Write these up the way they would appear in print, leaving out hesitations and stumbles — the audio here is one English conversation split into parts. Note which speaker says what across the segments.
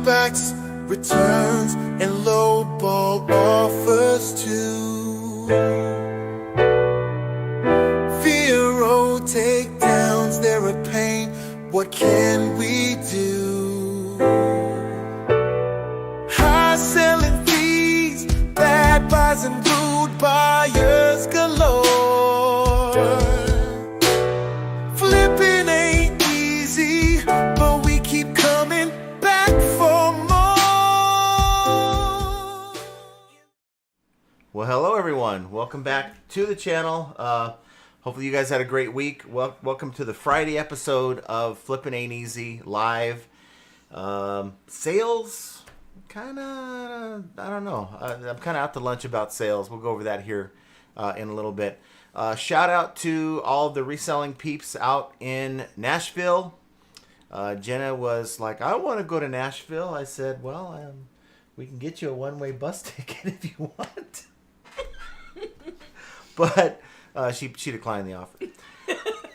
Speaker 1: chargebacks, returns, and lowball offers too. Vero takedowns, they're a pain. What can we do? High selling fees, bad buys and rude buyers galore. Flipping ain't easy, but we keep coming back for more.
Speaker 2: Well, hello everyone. Welcome back to the channel. Hopefully you guys had a great week. Welcome to the Friday episode of Flippin' Ain't Easy live. Sales, kind of, I don't know. I'm kind of out to lunch about sales. We'll go over that here in a little bit. Shout out to all of the reselling peeps out in Nashville. Jenna was like, I want to go to Nashville. I said, well, we can get you a one-way bus ticket if you want. But she declined the offer.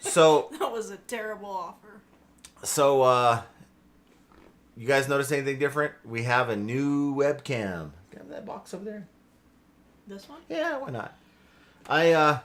Speaker 2: So
Speaker 3: that was a terrible offer.
Speaker 2: So you guys notice anything different? We have a new webcam. Do you have that box over there?
Speaker 3: This one?
Speaker 2: Yeah, why not? I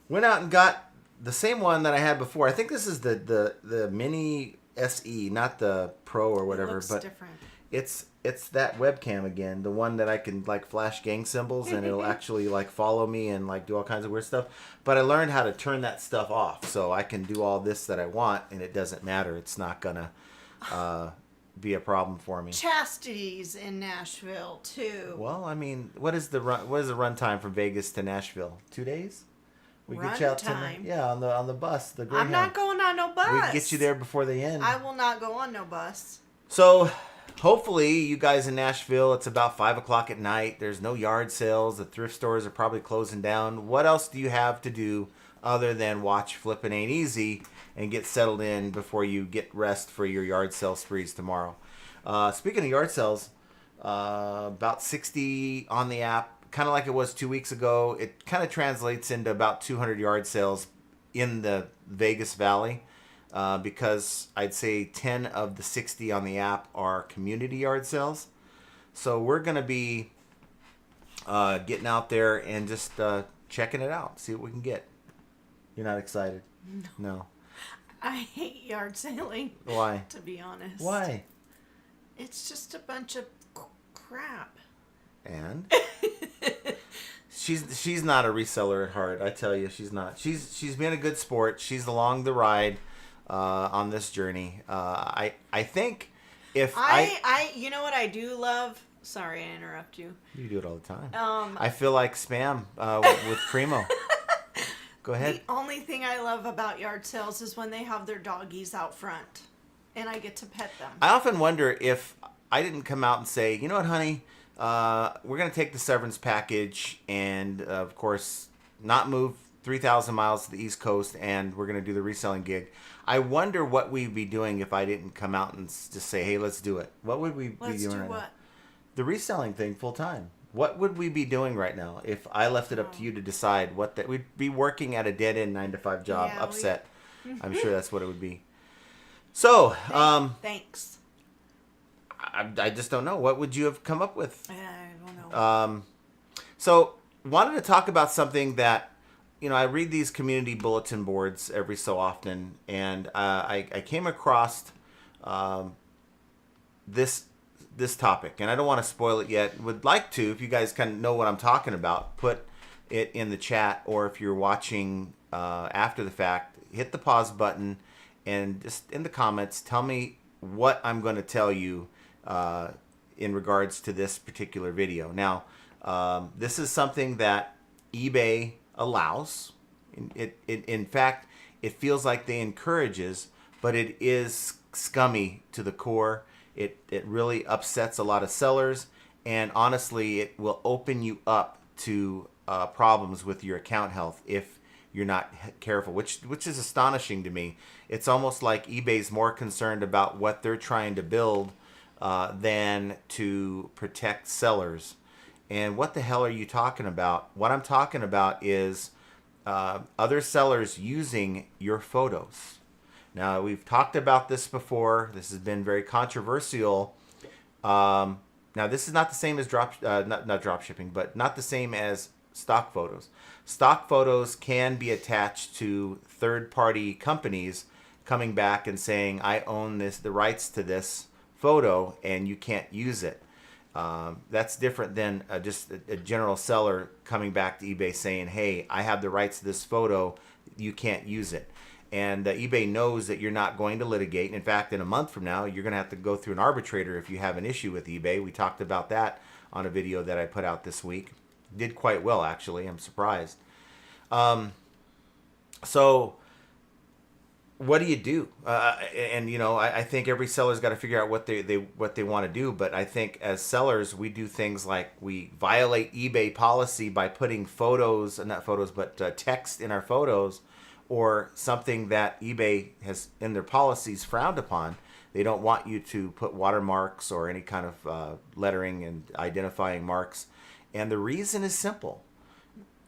Speaker 2: went out and got the same one that I had before. I think this is the mini SE, not the Pro or whatever.
Speaker 3: It looks
Speaker 2: but
Speaker 3: different.
Speaker 2: It's that webcam again, the one that I can like flash gang symbols and it'll actually like follow me and like do all kinds of weird stuff. But I learned how to turn that stuff off, so I can do all this that I want and it doesn't matter. It's not gonna be a problem for me.
Speaker 3: Chastity's in Nashville too.
Speaker 2: Well, I mean, what is the run time from Vegas to Nashville? 2 days? We
Speaker 3: Run
Speaker 2: get you out
Speaker 3: time?
Speaker 2: on the bus. The Greyhound.
Speaker 3: I'm not going on no bus.
Speaker 2: We can get you there before they end.
Speaker 3: I will not go on no bus.
Speaker 2: So, hopefully, you guys in Nashville, it's about 5 o'clock at night. There's no yard sales. The thrift stores are probably closing down. What else do you have to do other than watch Flippin' Ain't Easy and get settled in before you get rest for your yard sale sprees tomorrow? Speaking of yard sales, about 60 on the app. Kind of like it was 2 weeks ago. It kind of translates into about 200 yard sales in the Vegas Valley. Because I'd say 10 of the 60 on the app are community yard sales. So we're going to be getting out there and just checking it out, see what we can get. You're not excited? No.
Speaker 3: I hate yard selling.
Speaker 2: Why?
Speaker 3: To be honest.
Speaker 2: Why?
Speaker 3: It's just a bunch of crap.
Speaker 2: And? She's not a reseller at heart, I tell you. She's not. She's been a good sport. She's along the ride. On this journey, I think if
Speaker 3: I you know what I do love? Sorry, I interrupt you.
Speaker 2: You do it all the time. I feel like spam with Primo. Go ahead.
Speaker 3: The only thing I love about yard sales is when they have their doggies out front, and I get to pet them.
Speaker 2: I often wonder if I didn't come out and say, you know what, honey, we're gonna take the severance package and of course not move 3,000 miles to the East Coast, and we're going to do the reselling gig. I wonder what we'd be doing if I didn't come out and just say, hey, let's do it. What would we be doing
Speaker 3: Let's do
Speaker 2: right
Speaker 3: what?
Speaker 2: now? The reselling thing full time. What would we be doing right now if I left it up to you to decide what that we'd be working at a dead-end 9-to-5 job,
Speaker 3: Yeah,
Speaker 2: upset. I'm sure that's what it would be. So,
Speaker 3: Thanks.
Speaker 2: I just don't know. What would you have come up with?
Speaker 3: I don't know.
Speaker 2: So, wanted to talk about something that, you know, I read these community bulletin boards every so often, and I came across this topic, and I don't want to spoil it yet. Would like to, if you guys kind of know what I'm talking about, put it in the chat, or if you're watching after the fact, hit the pause button, and just in the comments, tell me what I'm going to tell you in regards to this particular video. Now, this is something that eBay allows. In fact, it feels like they encourages, but it is scummy to the core. It really upsets a lot of sellers, and honestly, it will open you up to problems with your account health if you're not careful, which is astonishing to me. It's almost like eBay's more concerned about what they're trying to build than to protect sellers. And what the hell are you talking about? What I'm talking about is other sellers using your photos. Now, we've talked about this before. This has been very controversial Now, this is not the same as not drop shipping, but not the same as stock photos. Stock photos can be attached to third-party companies coming back and saying, I own the rights to this photo, and you can't use it. That's different than just a general seller coming back to eBay saying, hey, I have the rights to this photo, you can't use it. And eBay knows that you're not going to litigate. And in fact, in a month from now, you're going to have to go through an arbitrator if you have an issue with eBay. We talked about that on a video that I put out this week. Did quite well, actually. I'm surprised. So what do you do? And you know, I think every seller's got to figure out what they want to do. But I think as sellers, we do things like we violate eBay policy by putting photos, not photos, but text in our photos, or something that eBay has in their policies frowned upon. They don't want you to put watermarks or any kind of lettering and identifying marks. And the reason is simple.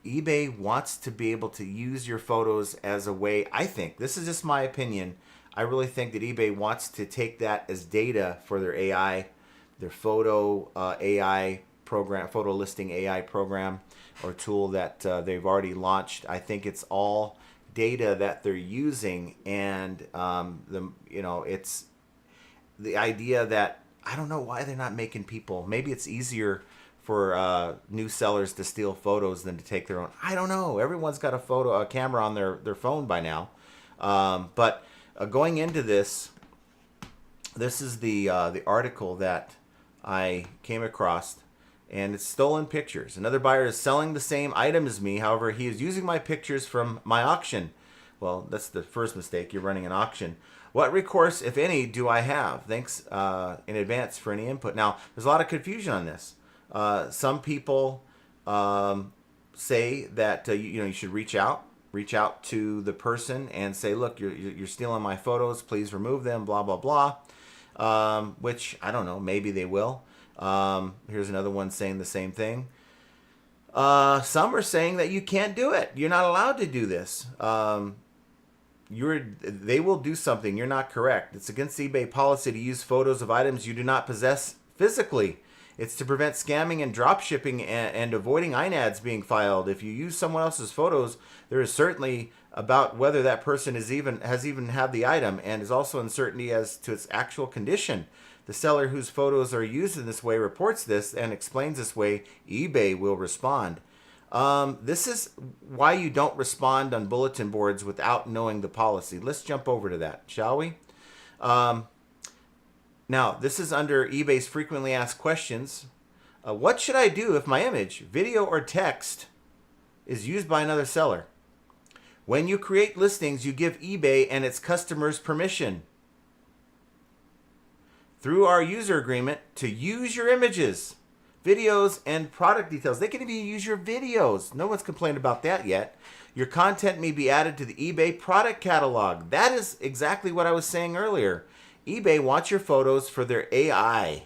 Speaker 2: eBay wants to be able to use your photos as a way, I think, this is just my opinion, I really think that eBay wants to take that as data for their AI, their photo AI program, photo listing AI program or tool that they've already launched. I think it's all data that they're using, and it's the idea that I don't know why they're not making people. Maybe it's easier for new sellers to steal photos than to take their own. I don't know. Everyone's got a camera on their phone by now. But going into this is the article that I came across, and it's stolen pictures. Another buyer is selling the same item as me. However, he is using my pictures from my auction. Well, that's the first mistake. You're running an auction. What recourse, if any, do I have? Thanks in advance for any input. Now, there's a lot of confusion on this. Some people say that you should reach out to the person and say, look, you're stealing my photos. Please remove them. Blah blah blah. Which I don't know. Maybe they will. Here's another one saying the same thing. Some are saying that you can't do it. You're not allowed to do this. They will do something. You're not correct. It's against eBay policy to use photos of items you do not possess physically. It's to prevent scamming and drop shipping and avoiding INADs being filed. If you use someone else's photos, there is certainty about whether that person has even had the item, and is also uncertainty as to its actual condition. The seller whose photos are used in this way reports this and explains this way. eBay will respond. This is why you don't respond on bulletin boards without knowing the policy. Let's jump over to that, shall we? Now, this is under eBay's frequently asked questions. What should I do if my image, video, or text is used by another seller? When you create listings, you give eBay and its customers permission through our user agreement to use your images, videos, and product details. They can even use your videos. No one's complained about that yet. Your content may be added to the eBay product catalog. That is exactly what I was saying earlier. eBay wants your photos for their AI.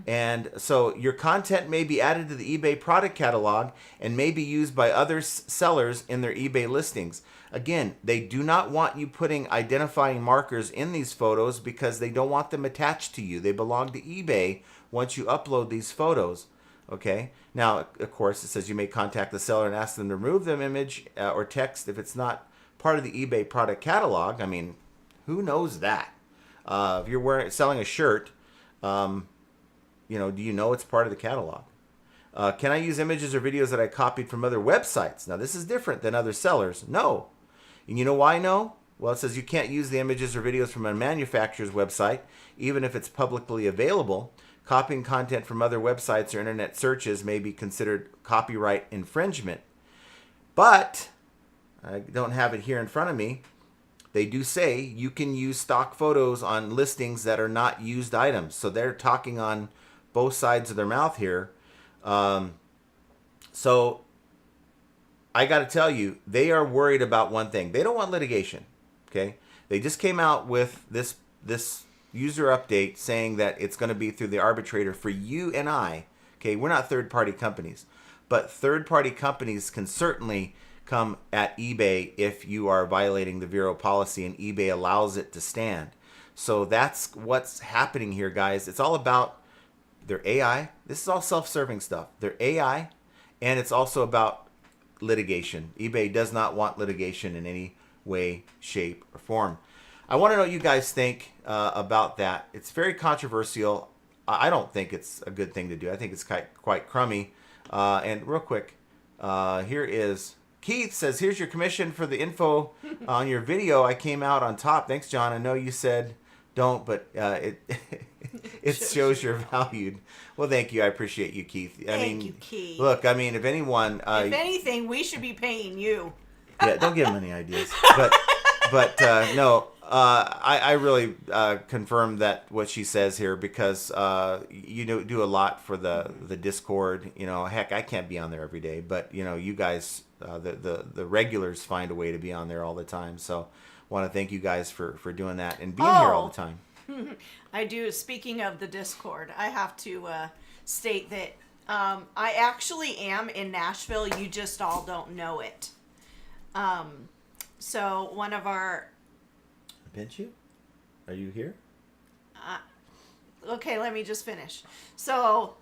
Speaker 2: And so your content may be added to the eBay product catalog and may be used by other sellers in their eBay listings. Again, they do not want you putting identifying markers in these photos because they don't want them attached to you. They belong to eBay once you upload these photos. Okay. Now, of course, it says you may contact the seller and ask them to remove them image or text if it's not part of the eBay product catalog. I mean, who knows that? If you're selling a shirt, do you know it's part of the catalog? Can I use images or videos that I copied from other websites? Now, this is different than other sellers. No. And you know why no? Well, it says you can't use the images or videos from a manufacturer's website, even if it's publicly available. Copying content from other websites or internet searches may be considered copyright infringement. But, I don't have it here in front of me, they do say you can use stock photos on listings that are not used items. So they're talking on both sides of their mouth here. So I got to tell you, they are worried about one thing. They don't want litigation. Okay. They just came out with this user update saying that it's going to be through the arbitrator for you and I. Okay. We're not third-party companies, but third-party companies can certainly come at eBay if you are violating the Vero policy and eBay allows it to stand. So that's what's happening here, guys. It's all about They're AI. This is all self-serving stuff. They're AI, and it's also about litigation. eBay does not want litigation in any way, shape, or form. I want to know what you guys think about that. It's very controversial. I don't think it's a good thing to do. I think it's quite crummy. And real quick, here is Keith says, here's your commission for the info on your video. I came out on top. Thanks, John. I know you said don't, but it shows you're valued. Well, thank you. I appreciate you, Keith.
Speaker 3: Thank you, Keith.
Speaker 2: Look, I mean, if anyone...
Speaker 3: if anything, we should be paying you.
Speaker 2: Yeah, don't give him any ideas. But no, I really confirm that what she says here, because you do a lot for the Discord. You know, heck, I can't be on there every day, but you know, you guys, the regulars find a way to be on there all the time. So, want to thank you guys for doing that and being here all the time.
Speaker 3: I do. Speaking of the Discord, I have to state that I actually am in Nashville. You just all don't know it. So one of our...
Speaker 2: Pinch you? Are you here?
Speaker 3: Okay, let me just finish. So,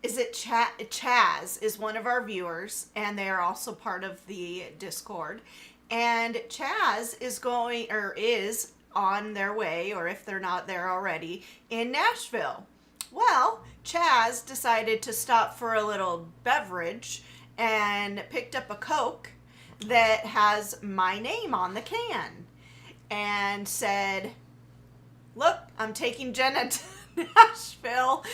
Speaker 3: is it Chaz is one of our viewers, and they are also part of the Discord. And Chaz is on their way, or if they're not there already, in Nashville. Well, Chaz decided to stop for a little beverage and picked up a Coke that has my name on the can and said, look, I'm taking Jenna to Nashville.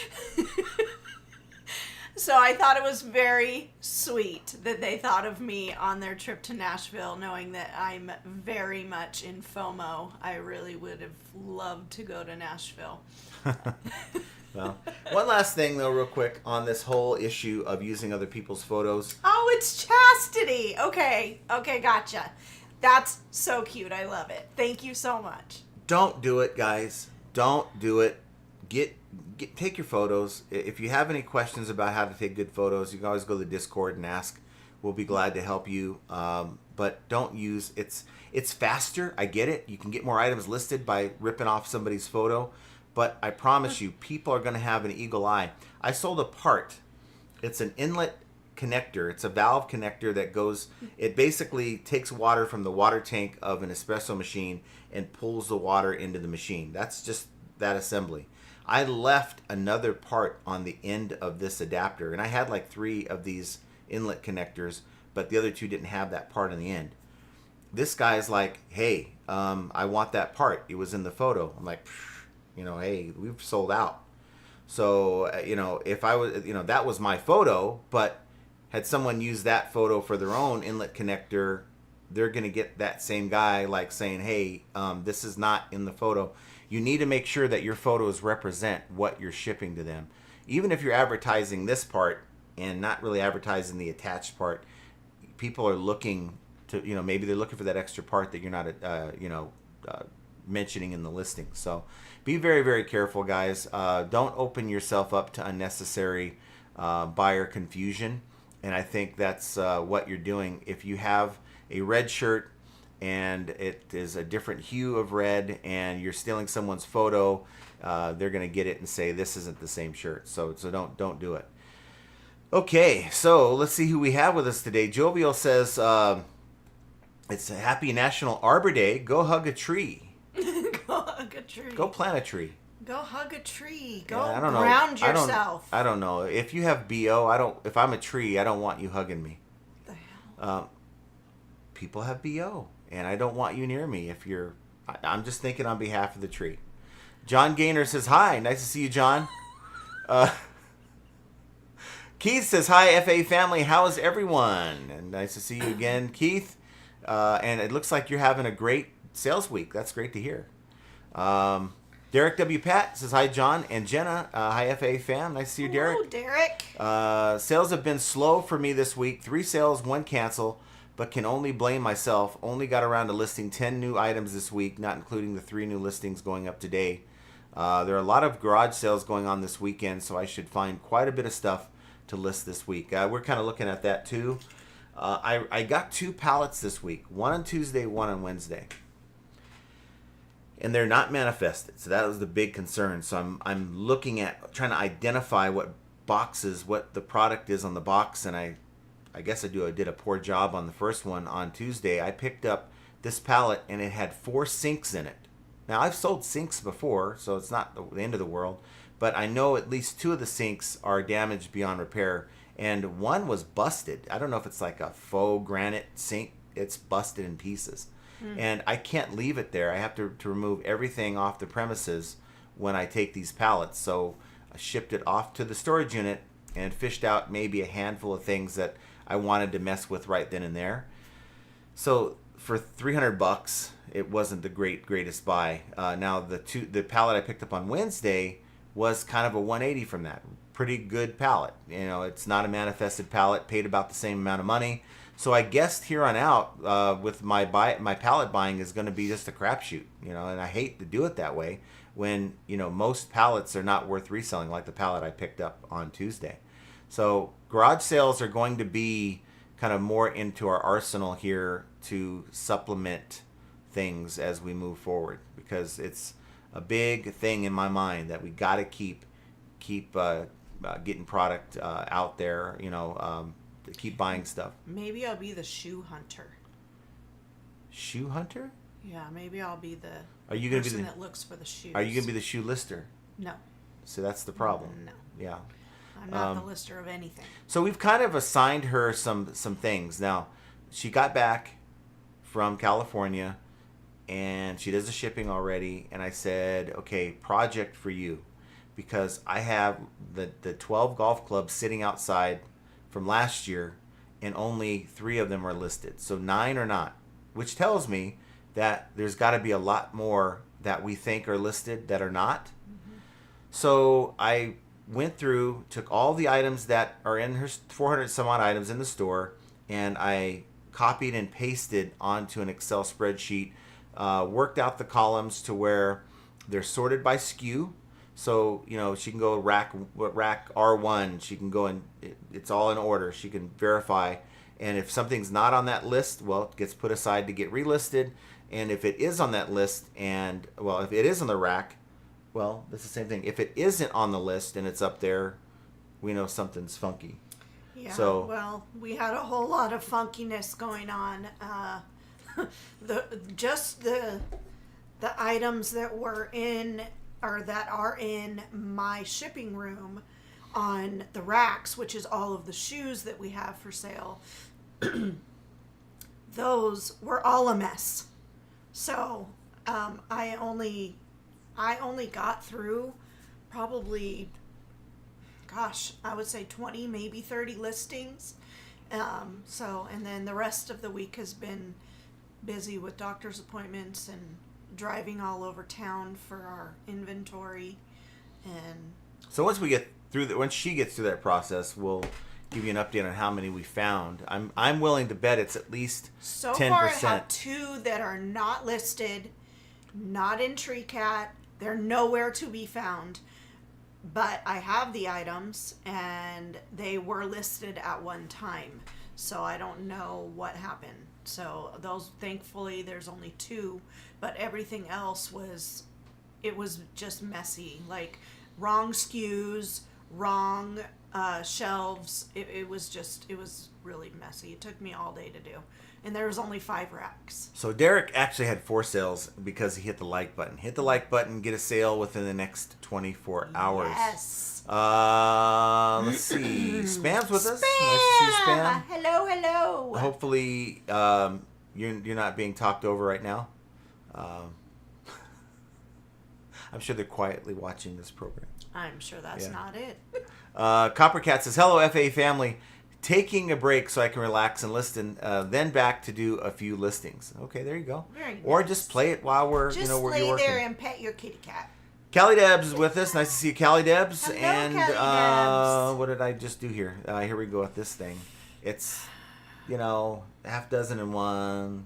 Speaker 3: So I thought it was very sweet that they thought of me on their trip to Nashville, knowing that I'm very much in FOMO. I really would have loved to go to Nashville.
Speaker 2: Well, one last thing, though, real quick, on this whole issue of using other people's photos.
Speaker 3: Oh, it's chastity. Okay, gotcha. That's so cute. I love it. Thank you so much.
Speaker 2: Don't do it, guys. Don't do it. Take your photos. If you have any questions about how to take good photos, you can always go to the Discord and ask. We'll be glad to help you. But don't use it's faster. I get it. You can get more items listed by ripping off somebody's photo. But I promise you, people are going to have an eagle eye. I sold a part. It's an inlet connector. It's a valve connector that goes, it basically takes water from the water tank of an espresso machine and pulls the water into the machine. That's just that assembly. I left another part on the end of this adapter, and I had like 3 of these inlet connectors, but the other 2 didn't have that part on the end. This guy's like, hey, I want that part. It was in the photo. I'm like, hey, we've sold out. So, if I was, that was my photo, but had someone used that photo for their own inlet connector, they're going to get that same guy like saying, hey, this is not in the photo. You need to make sure that your photos represent what you're shipping to them. Even if you're advertising this part and not really advertising the attached part, people are looking to, maybe they're looking for that extra part that you're not, mentioning in the listing. So be very, very careful, guys. Don't open yourself up to unnecessary buyer confusion. And I think that's what you're doing. If you have a red shirt and it is a different hue of red and you're stealing someone's photo, they're going to get it and say this isn't the same shirt. So don't do it. Okay, so let's see who we have with us today. Jovial says it's a happy National Arbor Day. Go hug a tree.
Speaker 3: Go hug a tree.
Speaker 2: Go plant a tree.
Speaker 3: Go hug a tree. Go
Speaker 2: Yeah, I don't know.
Speaker 3: ground yourself.
Speaker 2: I don't know. If you have BO, if I'm a tree, I don't want you hugging me.
Speaker 3: What the hell?
Speaker 2: People have BO, and I don't want you near me if you're... I'm just thinking on behalf of the tree. John Gaynor says, hi. Nice to see you, John. Keith says, hi, FA family. How is everyone? And nice to see you again, Keith. And it looks like you're having a great sales week. That's great to hear. Derek W. Pat says, hi, John and Jenna. Hi, FA fam. Nice to see you, Derek.
Speaker 3: Hello, Derek.
Speaker 2: Sales have been slow for me this week. 3 sales, 1 cancel, but can only blame myself. Only got around to listing 10 new items this week, not including the 3 new listings going up today. There are a lot of garage sales going on this weekend, so I should find quite a bit of stuff to list this week. We're kind of looking at that too. I got 2 pallets this week. 1 on Tuesday, 1 on Wednesday. and they're not manifested. So that was the big concern. So I'm looking at trying to identify what the product is on the box, and I guess I did a poor job on the first one on Tuesday. I picked up this pallet and it had 4 sinks in it. Now I've sold sinks before, so it's not the end of the world, but I know at least 2 of the sinks are damaged beyond repair, and one was busted. I don't know if it's like a faux granite sink. It's busted in pieces. And I can't leave it there. I have to remove everything off the premises when I take these pallets. So I shipped it off to the storage unit and fished out maybe a handful of things that I wanted to mess with right then and there. So for $300, it wasn't the greatest buy. Now the pallet I picked up on Wednesday was kind of a 180 from that. Pretty good pallet. You know, it's not a manifested pallet. Paid about the same amount of money. So I guessed here on out with my pallet buying is going to be just a crapshoot. You know, and I hate to do it that way when, you know, most pallets are not worth reselling, like the pallet I picked up on Tuesday. So garage sales are going to be kind of more into our arsenal here to supplement things as we move forward, because it's a big thing in my mind that we got to keep getting product out there, you know, to keep buying stuff.
Speaker 3: Maybe I'll be the shoe hunter.
Speaker 2: Shoe hunter?
Speaker 3: Yeah, maybe I'll be the
Speaker 2: person
Speaker 3: that looks for the shoes.
Speaker 2: Are you going to be the shoe lister?
Speaker 3: No.
Speaker 2: So that's the problem.
Speaker 3: No.
Speaker 2: Yeah.
Speaker 3: I'm not the lister of anything.
Speaker 2: So we've kind of assigned her some things. Now, she got back from California, and she does the shipping already. And I said, okay, project for you, because I have the 12 golf clubs sitting outside from last year, and only 3 of them are listed. So 9 are not, which tells me that there's got to be a lot more that we think are listed that are not. Mm-hmm. So I went through, took all the items that are in her 400 some odd items in the store, and I copied and pasted onto an Excel spreadsheet, worked out the columns to where they're sorted by SKU. So, you know, she can go rack R1, she can go and it's all in order. She can verify. And if something's not on that list, well, it gets put aside to get relisted. And if it is on that list and, well, if it is on the rack, well, that's the same thing. If it isn't on the list and it's up there, we know something's funky.
Speaker 3: Yeah,
Speaker 2: so,
Speaker 3: well, we had a whole lot of funkiness going on. The items that were in or that are in my shipping room on the racks, which is all of the shoes that we have for sale, those were all a mess. So I only got through probably, gosh, I would say 20, maybe 30 listings. And then the rest of the week has been busy with doctor's appointments and driving all over town for our inventory. And
Speaker 2: so once we get through once she gets through that process, we'll give you an update on how many we found. I'm willing to bet it's at least 10%.
Speaker 3: So far I have 2 that are not listed, not in TreeCat. They're nowhere to be found. But I have the items, and they were listed at one time. So I don't know what happened. So those, thankfully, there's only 2. But everything else was just messy. Like wrong SKUs, wrong shelves. It was really messy. It took me all day to do. And there was only 5 racks.
Speaker 2: So Derek actually had 4 sales because he hit the like button. Hit the like button, get a sale within the next 24 hours.
Speaker 3: Yes.
Speaker 2: Let's see. Spam's with us. Nice to see Spam.
Speaker 3: Hello.
Speaker 2: Hopefully, you're not being talked over right now. I'm sure they're quietly watching this program.
Speaker 3: I'm sure that's not it.
Speaker 2: Coppercat says, hello, FA family. Taking a break so I can relax and listen, then back to do a few listings. Okay, there you go.
Speaker 3: Very nice.
Speaker 2: Or just play it while we're,
Speaker 3: just
Speaker 2: you're
Speaker 3: lay
Speaker 2: working.
Speaker 3: there and pet your kitty cat.
Speaker 2: Callie Debs is with us. Nice to see you, Callie Debs.
Speaker 3: Hello,
Speaker 2: and
Speaker 3: Callie Debs.
Speaker 2: What did I just do here? Here we go with this thing. It's, half dozen and one.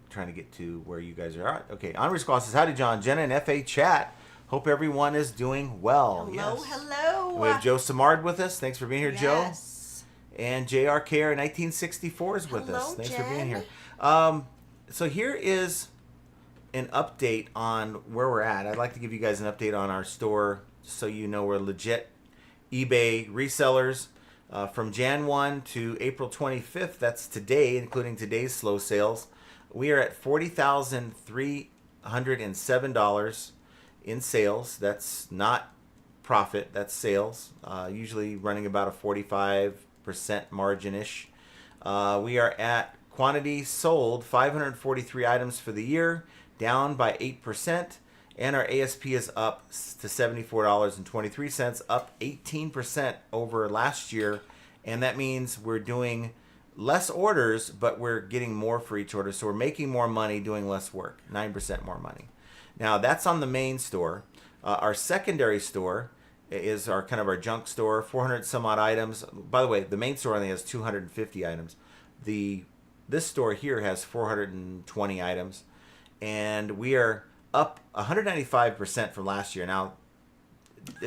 Speaker 2: Trying to get to where you guys are. All right. Okay. Henri Squaw says, howdy, John, Jenna, and FA chat. Hope everyone is doing well.
Speaker 3: Hello.
Speaker 2: We have Joe Samard with us. Thanks for being here, Joe.
Speaker 3: Yes.
Speaker 2: And JRKR 1964 is with us.
Speaker 3: Hello,
Speaker 2: Thanks for being
Speaker 3: Jen.
Speaker 2: here. So here is an update on where we're at. I'd like to give you guys an update on our store so you know we're legit eBay resellers. From Jan 1 to April 25th, that's today, including today's slow sales, we are at $40,307 in sales. That's not profit, that's sales. Usually running about a 45% margin-ish. We are at quantity sold, 543 items for the year, down by 8%. And our ASP is up to $74.23, up 18% over last year. And that means we're doing less orders, but we're getting more for each order. So we're making more money doing less work, 9% more money. Now that's on the main store. Our secondary store is our kind of our junk store, 400 some odd items. By the way, the main store only has 250 items. This store here has 420 items. And we are up 195% from last year. Now,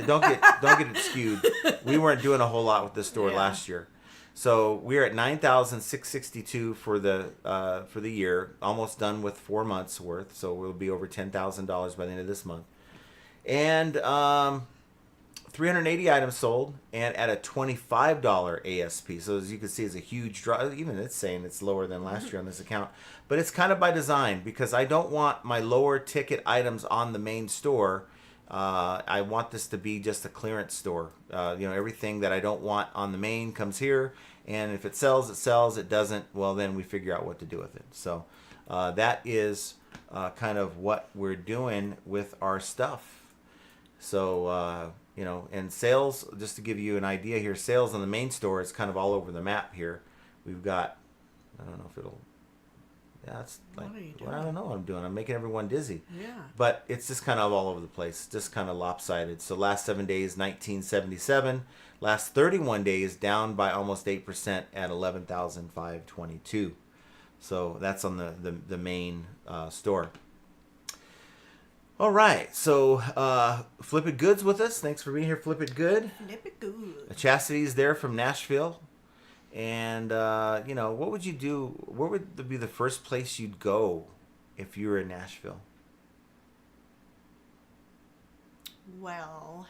Speaker 2: don't get it skewed. We weren't doing a whole lot with this store last year, so we're at 9,662 for the year. Almost done with 4 months worth, so we'll be over $10,000 by the end of this month. And 380 items sold, and at a $25 ASP. So as you can see, it's a huge drop. Even it's saying it's lower than last year on this account. But it's kind of by design because I don't want my lower ticket items on the main store. I want this to be just a clearance store. Everything that I don't want on the main comes here. And if it sells, it sells. It doesn't, well, then we figure out what to do with it. So that is kind of what we're doing with our stuff. So, and sales, just to give you an idea here, sales on the main store is kind of all over the map here. We've got, I don't know if it'll, it's like,
Speaker 3: what are you doing?
Speaker 2: I don't know what I'm doing. I'm making everyone dizzy.
Speaker 3: Yeah.
Speaker 2: But it's just kind of all over the place, just kind of lopsided. So last 7 days, 1977. Last 31 days, down by almost 8% at 11,522. So that's on the main store. All right, so Flip It Good's with us. Thanks for being here, Flip It Good.
Speaker 3: Flip it good.
Speaker 2: Chastity's there from Nashville. And, what would you do? Where would be the first place you'd go if you were in Nashville?
Speaker 3: Well,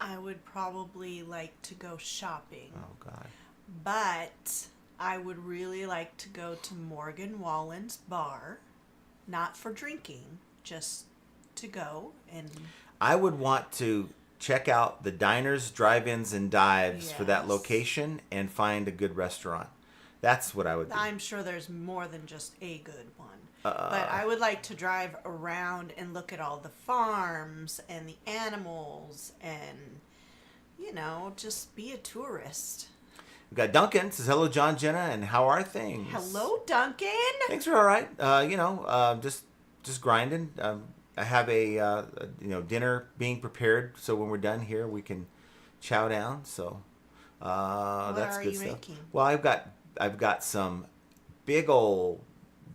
Speaker 3: I would probably like to go shopping.
Speaker 2: Oh, God.
Speaker 3: But I would really like to go to Morgan Wallen's bar. Not for drinking, just to go and...
Speaker 2: I would want to check out the diners, drive-ins, and dives for that
Speaker 3: Yes.
Speaker 2: location and find a good restaurant. That's what I would do.
Speaker 3: I'm sure there's more than just a good one. But I would like to drive around and look at all the farms and the animals and, just be a tourist.
Speaker 2: We've got Duncan. Says, hello, John, Jenna, and how are things?
Speaker 3: Hello, Duncan.
Speaker 2: Things are all right. Just grinding. I have a dinner being prepared, so when we're done here, we can chow down. So that's
Speaker 3: are
Speaker 2: good
Speaker 3: you
Speaker 2: stuff.
Speaker 3: making?
Speaker 2: Well, I've got some big old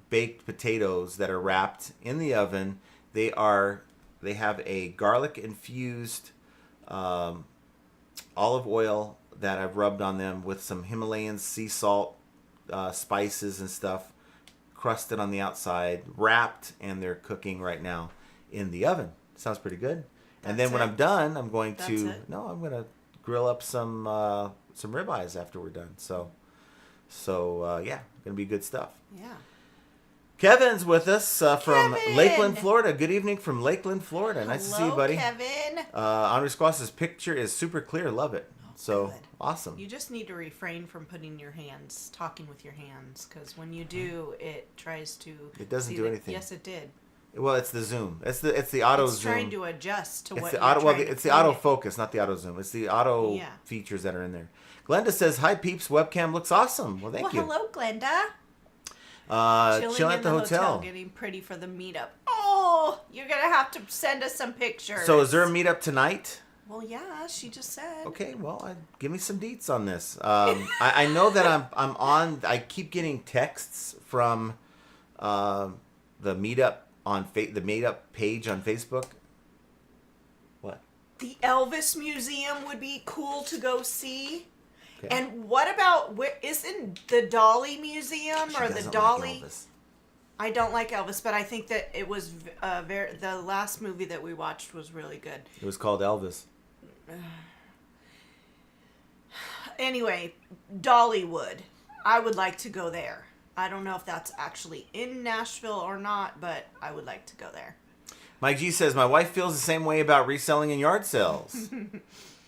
Speaker 2: baked potatoes that are wrapped in the oven. They have a garlic infused olive oil that I've rubbed on them with some Himalayan sea salt spices and stuff, crusted on the outside, wrapped, and they're cooking right now in the oven. Sounds pretty good. And then when I'm done, I'm going to grill up some ribeyes after we're done. So gonna be good stuff.
Speaker 3: Yeah.
Speaker 2: Kevin's with us from
Speaker 3: Kevin!
Speaker 2: Lakeland, Florida. Good evening from Lakeland, Florida. Nice to see you, buddy.
Speaker 3: Kevin.
Speaker 2: Henri Squass's picture is super clear. Love it. So
Speaker 3: good.
Speaker 2: awesome.
Speaker 3: You just need to refrain from talking with your hands, because when you do, it tries to.
Speaker 2: It doesn't do anything.
Speaker 3: Yes, it did.
Speaker 2: Well, it's the zoom. It's the auto
Speaker 3: It's
Speaker 2: zoom.
Speaker 3: trying to adjust to
Speaker 2: It's
Speaker 3: what
Speaker 2: the
Speaker 3: you're
Speaker 2: auto. Well,
Speaker 3: trying to
Speaker 2: it's the
Speaker 3: point
Speaker 2: auto
Speaker 3: it.
Speaker 2: focus, not the auto zoom. It's the auto features that are in there. Glenda says, "Hi peeps, webcam looks awesome." Well, thank you.
Speaker 3: Hello, Glenda.
Speaker 2: Chilling at the hotel.
Speaker 3: Getting pretty for the meetup. Oh, you're gonna have to send us some pictures.
Speaker 2: So, is there a meetup tonight?
Speaker 3: Well, yeah, she just said.
Speaker 2: Okay, well, give me some deets on this. I know that I'm on. I keep getting texts from the meetup the meetup page on Facebook. What?
Speaker 3: The Elvis Museum would be cool to go see.
Speaker 2: Okay.
Speaker 3: And what about, isn't the Dolly Museum
Speaker 2: She
Speaker 3: or the
Speaker 2: doesn't
Speaker 3: Dolly?
Speaker 2: like Elvis.
Speaker 3: I don't like Elvis, but I think that it was the last movie that we watched was really good.
Speaker 2: It was called Elvis.
Speaker 3: Anyway, Dollywood. I would like to go there. I don't know if that's actually in Nashville or not, but I would like to go there.
Speaker 2: Mike G says, my wife feels the same way about reselling and yard sales.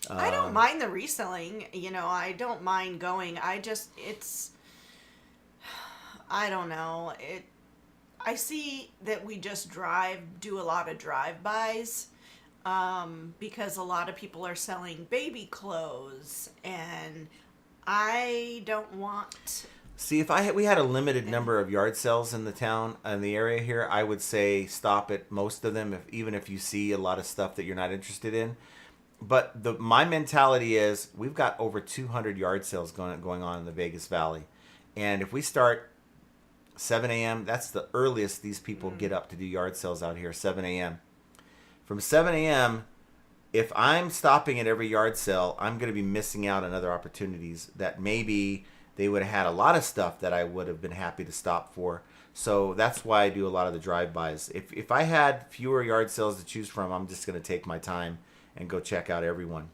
Speaker 3: I don't mind the reselling. I don't mind going. I don't know. I see that we just do a lot of drive-bys because a lot of people are selling baby clothes, and I don't want...
Speaker 2: See, if we had a limited number of yard sales in the area here, I would say stop at most of them, even if you see a lot of stuff that you're not interested in. But my mentality is we've got over 200 yard sales going on in the Vegas Valley. And if we start 7 a.m., that's the earliest these people get up to do yard sales out here, 7 a.m. From 7 a.m., if I'm stopping at every yard sale, I'm going to be missing out on other opportunities that maybe they would have had a lot of stuff that I would have been happy to stop for. So that's why I do a lot of the drive-bys. If I had fewer yard sales to choose from, I'm just going to take my time and go check out everyone.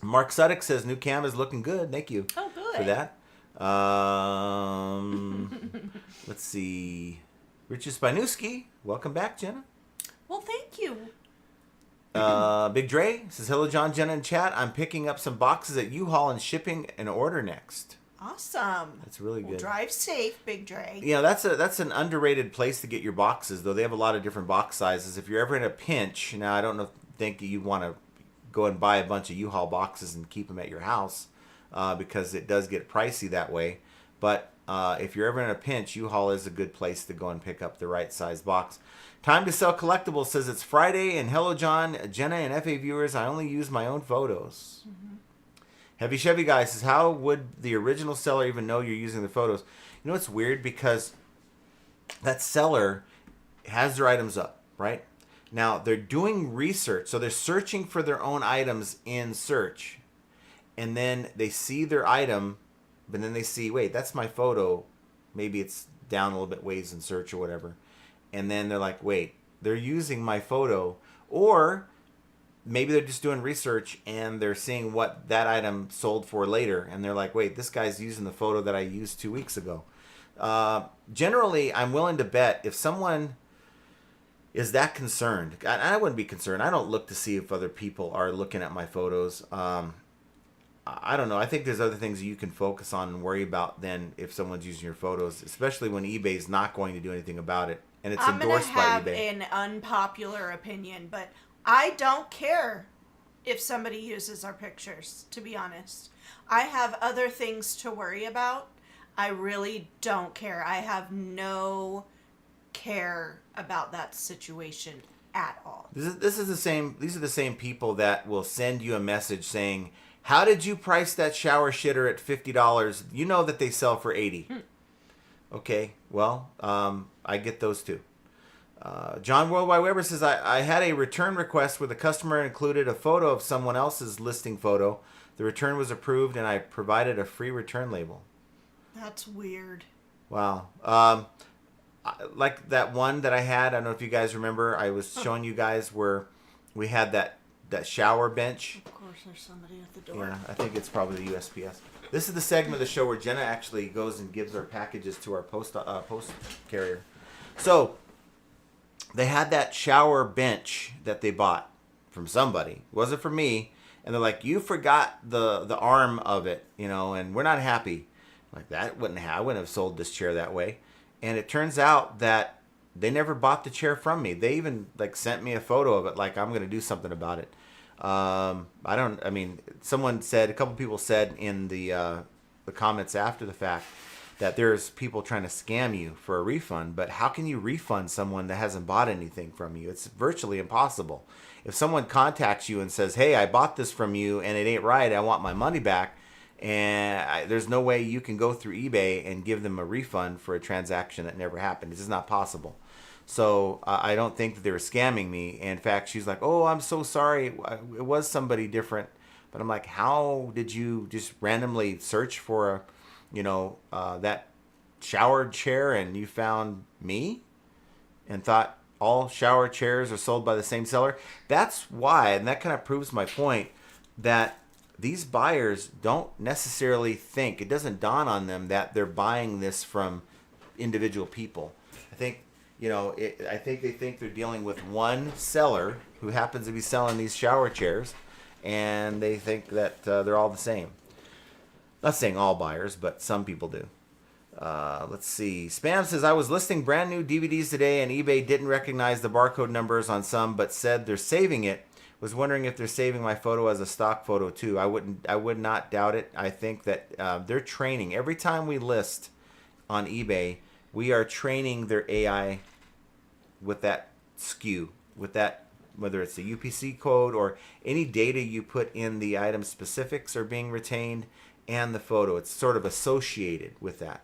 Speaker 2: Mark Suddick says, new cam is looking good. Thank you for that. Let's see. Richard Spinowski, welcome back, Jenna.
Speaker 3: Well, thank you.
Speaker 2: Big Dre says, hello, John, Jenna, and chat. I'm picking up some boxes at U-Haul and shipping an order next.
Speaker 3: Awesome.
Speaker 2: That's really good.
Speaker 3: Well, drive safe, Big Dre.
Speaker 2: That's an underrated place to get your boxes, though. They have a lot of different box sizes. If you're ever in a pinch, now I don't think you'd want to go and buy a bunch of U-Haul boxes and keep them at your house because it does get pricey that way. But if you're ever in a pinch, U-Haul is a good place to go and pick up the right size box. Time to Sell Collectibles says it's Friday, and hello, John, Jenna, and FA viewers. I only use my own photos. Mm-hmm. Heavy Chevy Guy says, how would the original seller even know you're using the photos? It's weird because that seller has their items up, right? Now, they're doing research. So they're searching for their own items in search. And then they see their item, but then they see, wait, that's my photo. Maybe it's down a little bit ways in search or whatever. And then they're like, wait, they're using my photo. Or maybe they're just doing research and they're seeing what that item sold for later. And they're like, wait, this guy's using the photo that I used 2 weeks ago. Generally, I'm willing to bet if someone is that concerned, I wouldn't be concerned. I don't look to see if other people are looking at my photos. I don't know. I think there's other things you can focus on and worry about than if someone's using your photos, especially when eBay's not going to do anything about it. And it's endorsed by eBay.
Speaker 3: I'm going to have an unpopular opinion, but I don't care if somebody uses our pictures, to be honest. I have other things to worry about. I really don't care. I have no care about that situation at all.
Speaker 2: This is the same. These are the same people that will send you a message saying, how did you price that shower shitter at $50? You know that they sell for $80. Okay, well, I get those too. John Worldwide Weber says, I had a return request where the customer included a photo of someone else's listing photo. The return was approved, and I provided a free return label.
Speaker 3: That's weird.
Speaker 2: Wow. Like that one that I had, I don't know if you guys remember, I was showing you guys where we had that shower bench.
Speaker 3: Of course, there's somebody at the door.
Speaker 2: Yeah, I think it's probably the USPS. This is the segment of the show where Jenna actually goes and gives our packages to our post carrier. So they had that shower bench that they bought from somebody. It wasn't for me. And they're like, you forgot the arm of it, and we're not happy. Like, that I wouldn't have sold this chair that way. And it turns out that they never bought the chair from me. They even sent me a photo of it, like I'm going to do something about it. Someone said, a couple people said in the comments after the fact that there's people trying to scam you for a refund, but how can you refund someone that hasn't bought anything from you? It's virtually impossible. If someone contacts you and says, hey, I bought this from you and it ain't right, I want my money back, and there's no way you can go through eBay and give them a refund for a transaction that never happened. It's just not possible. So I don't think that they were scamming me. In fact, she's like, oh, I'm so sorry. It was somebody different. But I'm like, how did you just randomly search for, that shower chair and you found me and thought all shower chairs are sold by the same seller? That's why, and that kind of proves my point, that these buyers don't necessarily think, it doesn't dawn on them that they're buying this from individual people. I think, I think they think they're dealing with one seller who happens to be selling these shower chairs, and they think that they're all the same. Not saying all buyers, but some people do. Let's see. Spam says, I was listing brand new DVDs today, and eBay didn't recognize the barcode numbers on some, but said they're saving it. Was wondering if they're saving my photo as a stock photo too. I would not doubt it. I think that they're training. Every time we list on eBay, we are training their AI with that SKU, with that, whether it's the UPC code or any data you put in the item specifics are being retained, and the photo. It's sort of associated with that.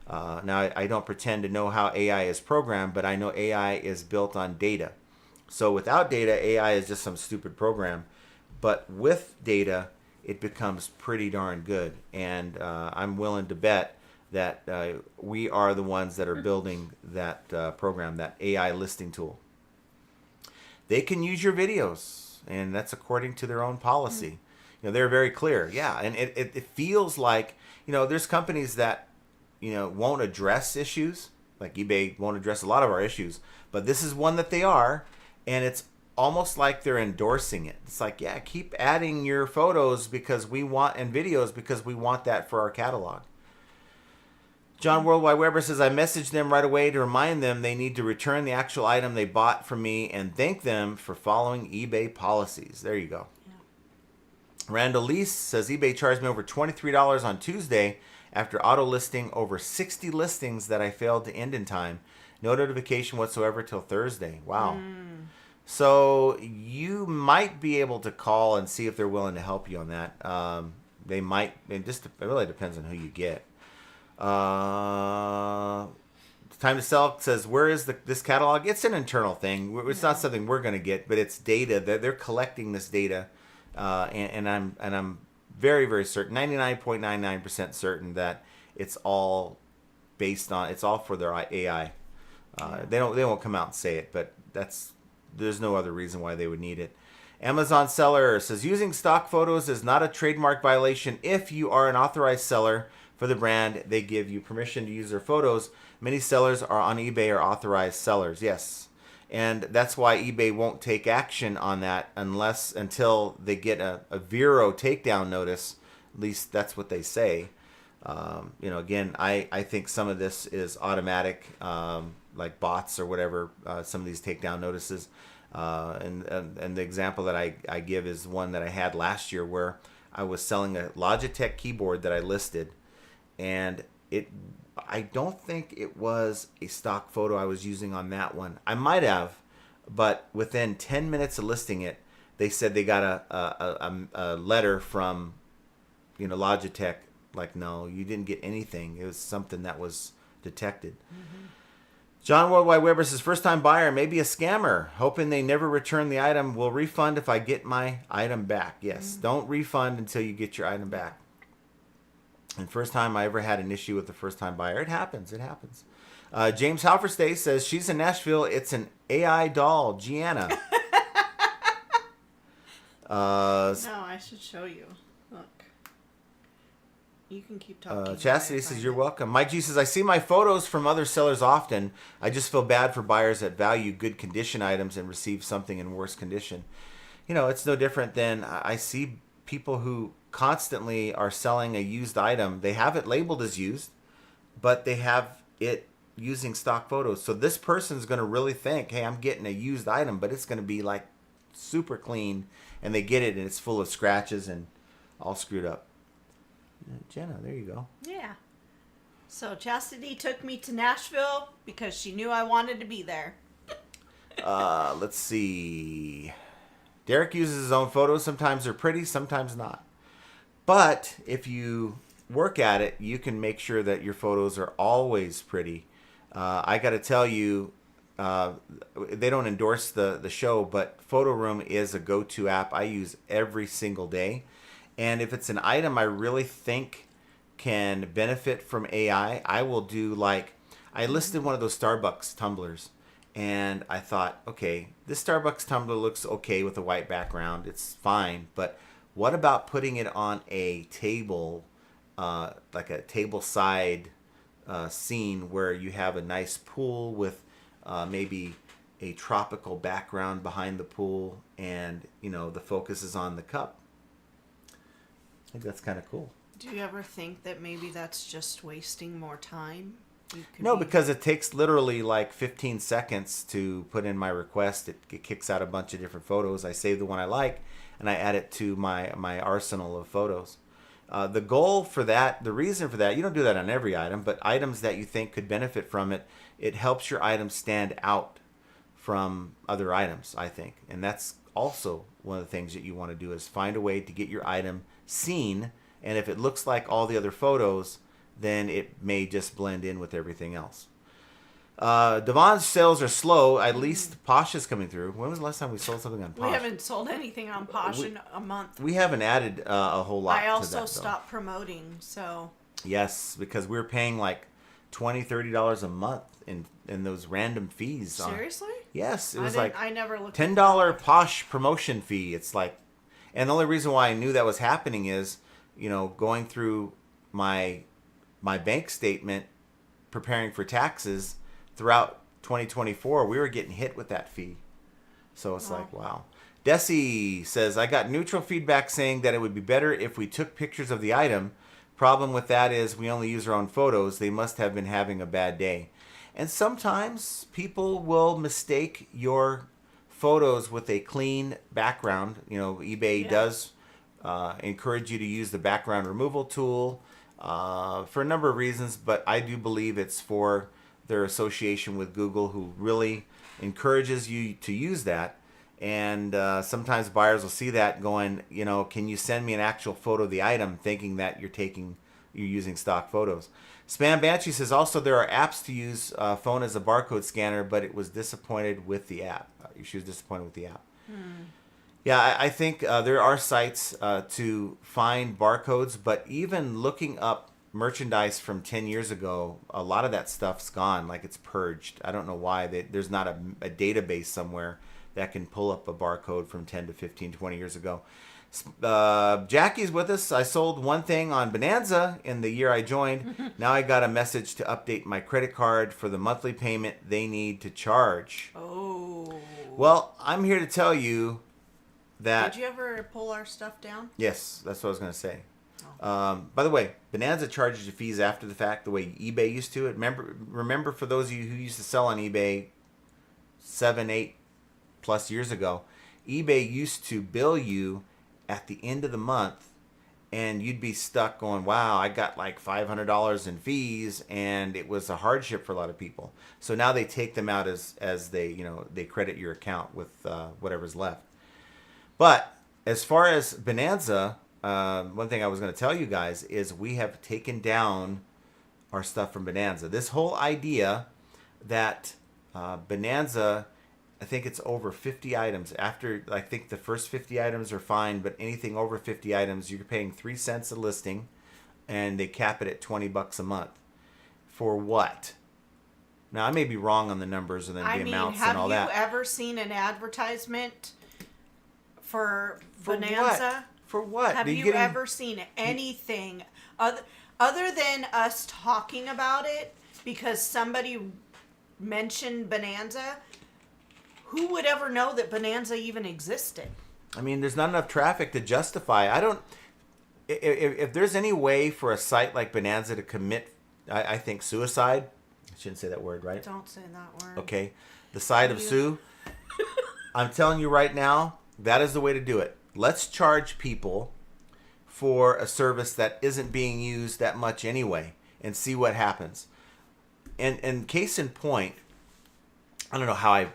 Speaker 2: Now, I don't pretend to know how AI is programmed, but I know AI is built on data. So without data, AI is just some stupid program. But with data, it becomes pretty darn good. And I'm willing to bet that we are the ones that are building that program, that AI listing tool. They can use your videos, and that's according to their own policy. They're very clear. Yeah, and it feels like, there's companies that, won't address issues. Like eBay won't address a lot of our issues. But this is one that they are. And it's almost like they're endorsing it. It's like, yeah, keep adding your photos because we want, and videos because we want that for our catalog. John Worldwide Weber says, I messaged them right away to remind them they need to return the actual item they bought from me and thank them for following eBay policies. There you go. Yeah. Randall Lease says, eBay charged me over $23 on Tuesday after auto listing over 60 listings that I failed to end in time. No notification whatsoever till Thursday. Wow. So you might be able to call and see if they're willing to help you on that. They might. It really depends on who you get. Time to Sell says, where is this catalog? It's an internal thing. It's not something we're going to get, but it's data. They're collecting this data, and I'm very, very certain, 99.99% certain that it's all based on. It's all for their AI. They won't come out and say it, but there's no other reason why they would need it. Amazon seller says, using stock photos is not a trademark violation if you are an authorized seller for the brand. They give you permission to use their photos. Many sellers are on eBay are authorized sellers. Yes. And that's why eBay won't take action on that until they get a Vero takedown notice. At least that's what they say. Again, I think some of this is automatic, like bots or whatever, some of these takedown notices. And the example that I give is one that I had last year where I was selling a Logitech keyboard that I listed, and I don't think it was a stock photo I was using on that one. I might have, but within 10 minutes of listing it, they said they got a letter from, Logitech. Like, no, you didn't get anything. It was something that was detected. Mm-hmm. John Worldwide Weber says, first-time buyer, maybe a scammer, hoping they never return the item. Will refund if I get my item back. Yes, don't refund until you get your item back. And first time I ever had an issue with the first-time buyer. It happens. James Halferstay says, she's in Nashville. It's an AI doll, Gianna.
Speaker 3: No, I should show you. Look. You can keep talking.
Speaker 2: Chastity says, you're welcome. Mike G says, I see my photos from other sellers often. I just feel bad for buyers that value good condition items and receive something in worse condition. It's no different than I see people who constantly are selling a used item. They have it labeled as used, but they have it using stock photos. So this person's going to really think, hey, I'm getting a used item, but it's going to be like super clean. And they get it and it's full of scratches and all screwed up. Jenna, there you go.
Speaker 3: Yeah. So Chastity took me to Nashville because she knew I wanted to be there.
Speaker 2: Let's see. Derek uses his own photos. Sometimes they're pretty, sometimes not. But if you work at it, you can make sure that your photos are always pretty. I got to tell you, they don't endorse the show, but Photo Room is a go-to app I use every single day. And if it's an item I really think can benefit from AI, I will do like, I listed one of those Starbucks tumblers, and I thought, okay, this Starbucks tumbler looks okay with a white background. It's fine, but what about putting it on a table, like a table side scene where you have a nice pool with maybe a tropical background behind the pool, and the focus is on the cup. I think that's kind of cool.
Speaker 3: Do you ever think that maybe that's just wasting more time?
Speaker 2: No, because it takes literally like 15 seconds to put in my request. It kicks out a bunch of different photos. I save the one I like, and I add it to my arsenal of photos. The goal for that, the reason for that, you don't do that on every item, but items that you think could benefit from it, it helps your item stand out from other items, I think. And that's also one of the things that you want to do, is find a way to get your item seen. And if it looks like all the other photos, then it may just blend in with everything else. Devon's sales are slow. At least Posh is coming through. When was the last time we sold something on Posh?
Speaker 3: We haven't sold anything on Posh in a month.
Speaker 2: We haven't added a whole lot.
Speaker 3: I also
Speaker 2: to that,
Speaker 3: stopped promoting, so.
Speaker 2: Yes, because we were paying like $20, $30 a month in those random fees.
Speaker 3: Seriously?
Speaker 2: Yes, it was like
Speaker 3: I never looked.
Speaker 2: $10 Posh promotion fee. It's like, and the only reason why I knew that was happening is, going through my bank statement, preparing for taxes throughout 2024, we were getting hit with that fee. So it's like, wow. Desi says, I got neutral feedback saying that it would be better if we took pictures of the item. Problem with that is we only use our own photos. They must have been having a bad day. And sometimes people will mistake your photos with a clean background. eBay does encourage you to use the background removal tool for a number of reasons, but I do believe it's for their association with Google, who really encourages you to use that. And sometimes buyers will see that going, can you send me an actual photo of the item, thinking that you're using stock photos. Spam Banshee says, also there are apps to use phone as a barcode scanner, but it was disappointed with the app. She was disappointed with the app. Yeah, I think there are sites to find barcodes, but even looking up merchandise from 10 years ago, a lot of that stuff's gone, like it's purged. I don't know why. There's not a database somewhere that can pull up a barcode from 10 to 15, 20 years ago. Jackie's with us. I sold one thing on Bonanza in the year I joined. Now I got a message to update my credit card for the monthly payment they need to charge.
Speaker 3: Oh.
Speaker 2: Well, I'm here to tell you that...
Speaker 3: Did you ever pull our stuff down?
Speaker 2: Yes, that's what I was going to say. By the way, Bonanza charges you fees after the fact, the way eBay used to. Remember, for those of you who used to sell on eBay 7, 8 plus years ago, eBay used to bill you at the end of the month, and you'd be stuck going, wow, I got like $500 in fees, and it was a hardship for a lot of people. So now they take them out as they credit your account with whatever's left. But as far as Bonanza, one thing I was going to tell you guys is we have taken down our stuff from Bonanza. This whole idea that Bonanza, I think it's over 50 items. After, I think the first 50 items are fine, but anything over 50 items, you're paying 3 cents a listing, and they cap it at $20 a month. For what? Now, I may be wrong on the numbers and the amounts and all that.
Speaker 3: Have you ever seen an advertisement for Bonanza?
Speaker 2: What? For what?
Speaker 3: Have you ever seen anything other than us talking about it because somebody mentioned Bonanza? Who would ever know that Bonanza even existed?
Speaker 2: I mean, there's not enough traffic to justify. If there's any way for a site like Bonanza to commit, I think, suicide. I shouldn't say that word, right?
Speaker 3: Don't say that word.
Speaker 2: Okay. The side of sue. I'm telling you right now, that is the way to do it. Let's charge people for a service that isn't being used that much anyway, and see what happens. And case in point, I don't know how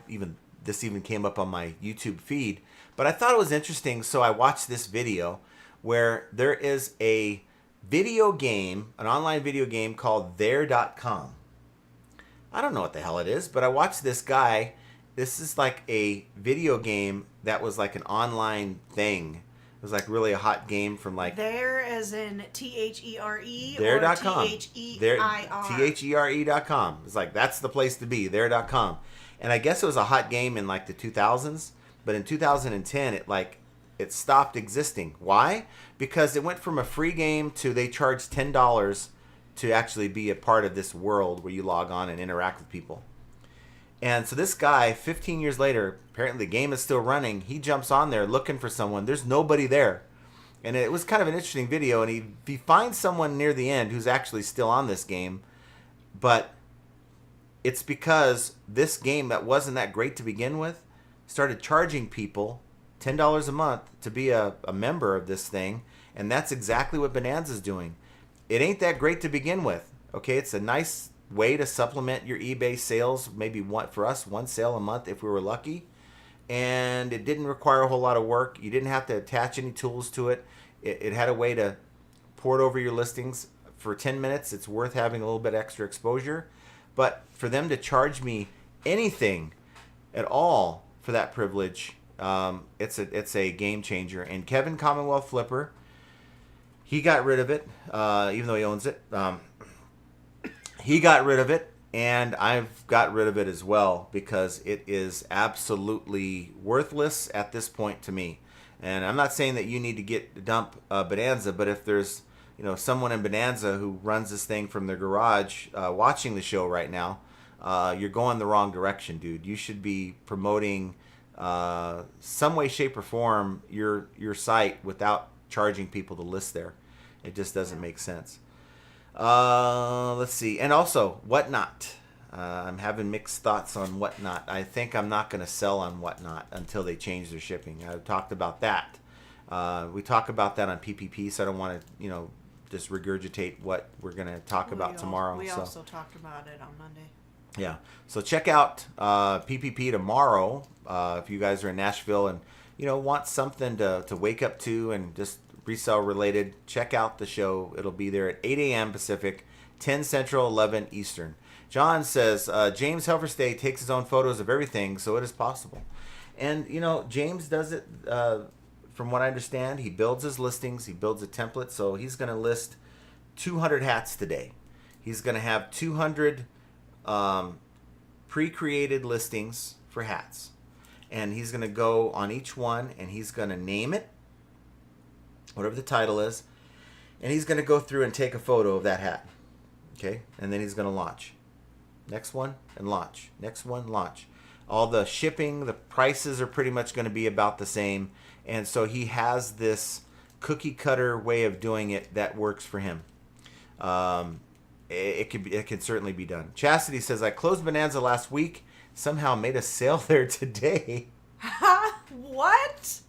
Speaker 2: this even came up on my YouTube feed, but I thought it was interesting, so I watched this video where there is a video game, an online video game called there.com. I don't know what the hell it is, but I watched this guy. This is like a video game that was like an online thing It was like really a hot game from like
Speaker 3: There as in THERE
Speaker 2: there.com.
Speaker 3: or THEIR.
Speaker 2: THERE.com. It's like, that's the place to be, there.com. And I guess it was a hot game in like the 2000s, but in 2010 it stopped existing. Why? Because it went from a free game to they charged $10 to actually be a part of this world where you log on and interact with people. And so this guy, 15 years later, apparently the game is still running. He jumps on there looking for someone. There's nobody there. And it was kind of an interesting video. And he finds someone near the end who's actually still on this game. But it's because this game that wasn't that great to begin with started charging people $10 a month to be a member of this thing. And that's exactly what Bonanza's doing. It ain't that great to begin with. Okay, it's a nice way to supplement your eBay sales, maybe one sale a month if we were lucky, and it didn't require a whole lot of work. You didn't have to attach any tools to it. It had a way to port over your listings for 10 minutes. It's worth having a little bit extra exposure, but for them to charge me anything at all for that privilege, it's a game changer. And Kevin Commonwealth Flipper, he got rid of it, even though he owns it. He got rid of it, and I've got rid of it as well because it is absolutely worthless at this point to me. And I'm not saying that you need to dump Bonanza, but if there's someone in Bonanza who runs this thing from their garage watching the show right now, you're going the wrong direction, dude. You should be promoting some way, shape, or form your site without charging people to list there. It just doesn't make sense. Let's see. And also, Whatnot. I'm having mixed thoughts on Whatnot. I think I'm not going to sell on Whatnot until they change their shipping. I've talked about that. We talk about that on PPP, so I don't want to, just regurgitate what we're going to talk about tomorrow.
Speaker 3: We also talked about it on Monday.
Speaker 2: Yeah. So check out PPP tomorrow if you guys are in Nashville and, want something to wake up to and just resell related. Check out the show. It'll be there at 8 a.m. Pacific, 10 Central, 11 Eastern. John says, James Helferstay takes his own photos of everything, so it is possible. And, James does it, from what I understand, he builds his listings. He builds a template, so he's going to list 200 hats today. He's going to have 200 pre-created listings for hats. And he's going to go on each one, and he's going to name it, whatever the title is, and he's going to go through and take a photo of that hat. Okay? And then he's going to launch. Next one, and launch. Next one, launch. All the shipping, the prices are pretty much going to be about the same. And so he has this cookie cutter way of doing it that works for him. It can certainly be done. Chastity says, I closed Bonanza last week, somehow made a sale there today.
Speaker 3: What?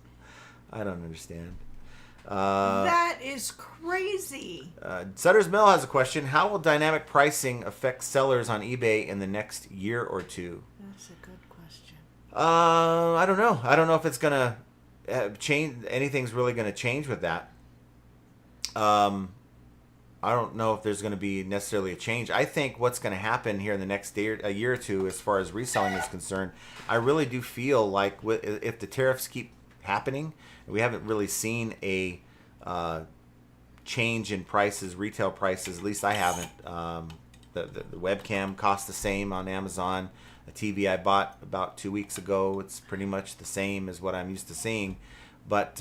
Speaker 2: I don't understand.
Speaker 3: That is crazy.
Speaker 2: Sutter's Mill has a question. How will dynamic pricing affect sellers on eBay in the next year or two?
Speaker 3: That's a good question.
Speaker 2: I don't know. I don't know if it's going to change. Anything's really going to change with that. I don't know if there's going to be necessarily a change. I think what's going to happen here in the next a year or two as far as reselling is concerned, I really do feel like if the tariffs keep happening, we haven't really seen a change in prices, retail prices. At least I haven't. The webcam costs the same on Amazon. A TV I bought about 2 weeks ago, it's pretty much the same as what I'm used to seeing. But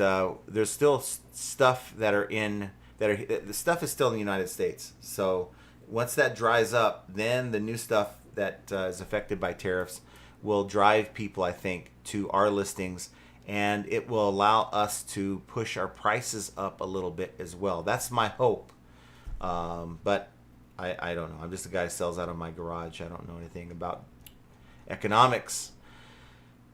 Speaker 2: there's still stuff the stuff is still in the United States. So once that dries up, then the new stuff that is affected by tariffs will drive people, I think, to our listings. And it will allow us to push our prices up a little bit as well. That's my hope. But I don't know. I'm just a guy who sells out of my garage. I don't know anything about economics.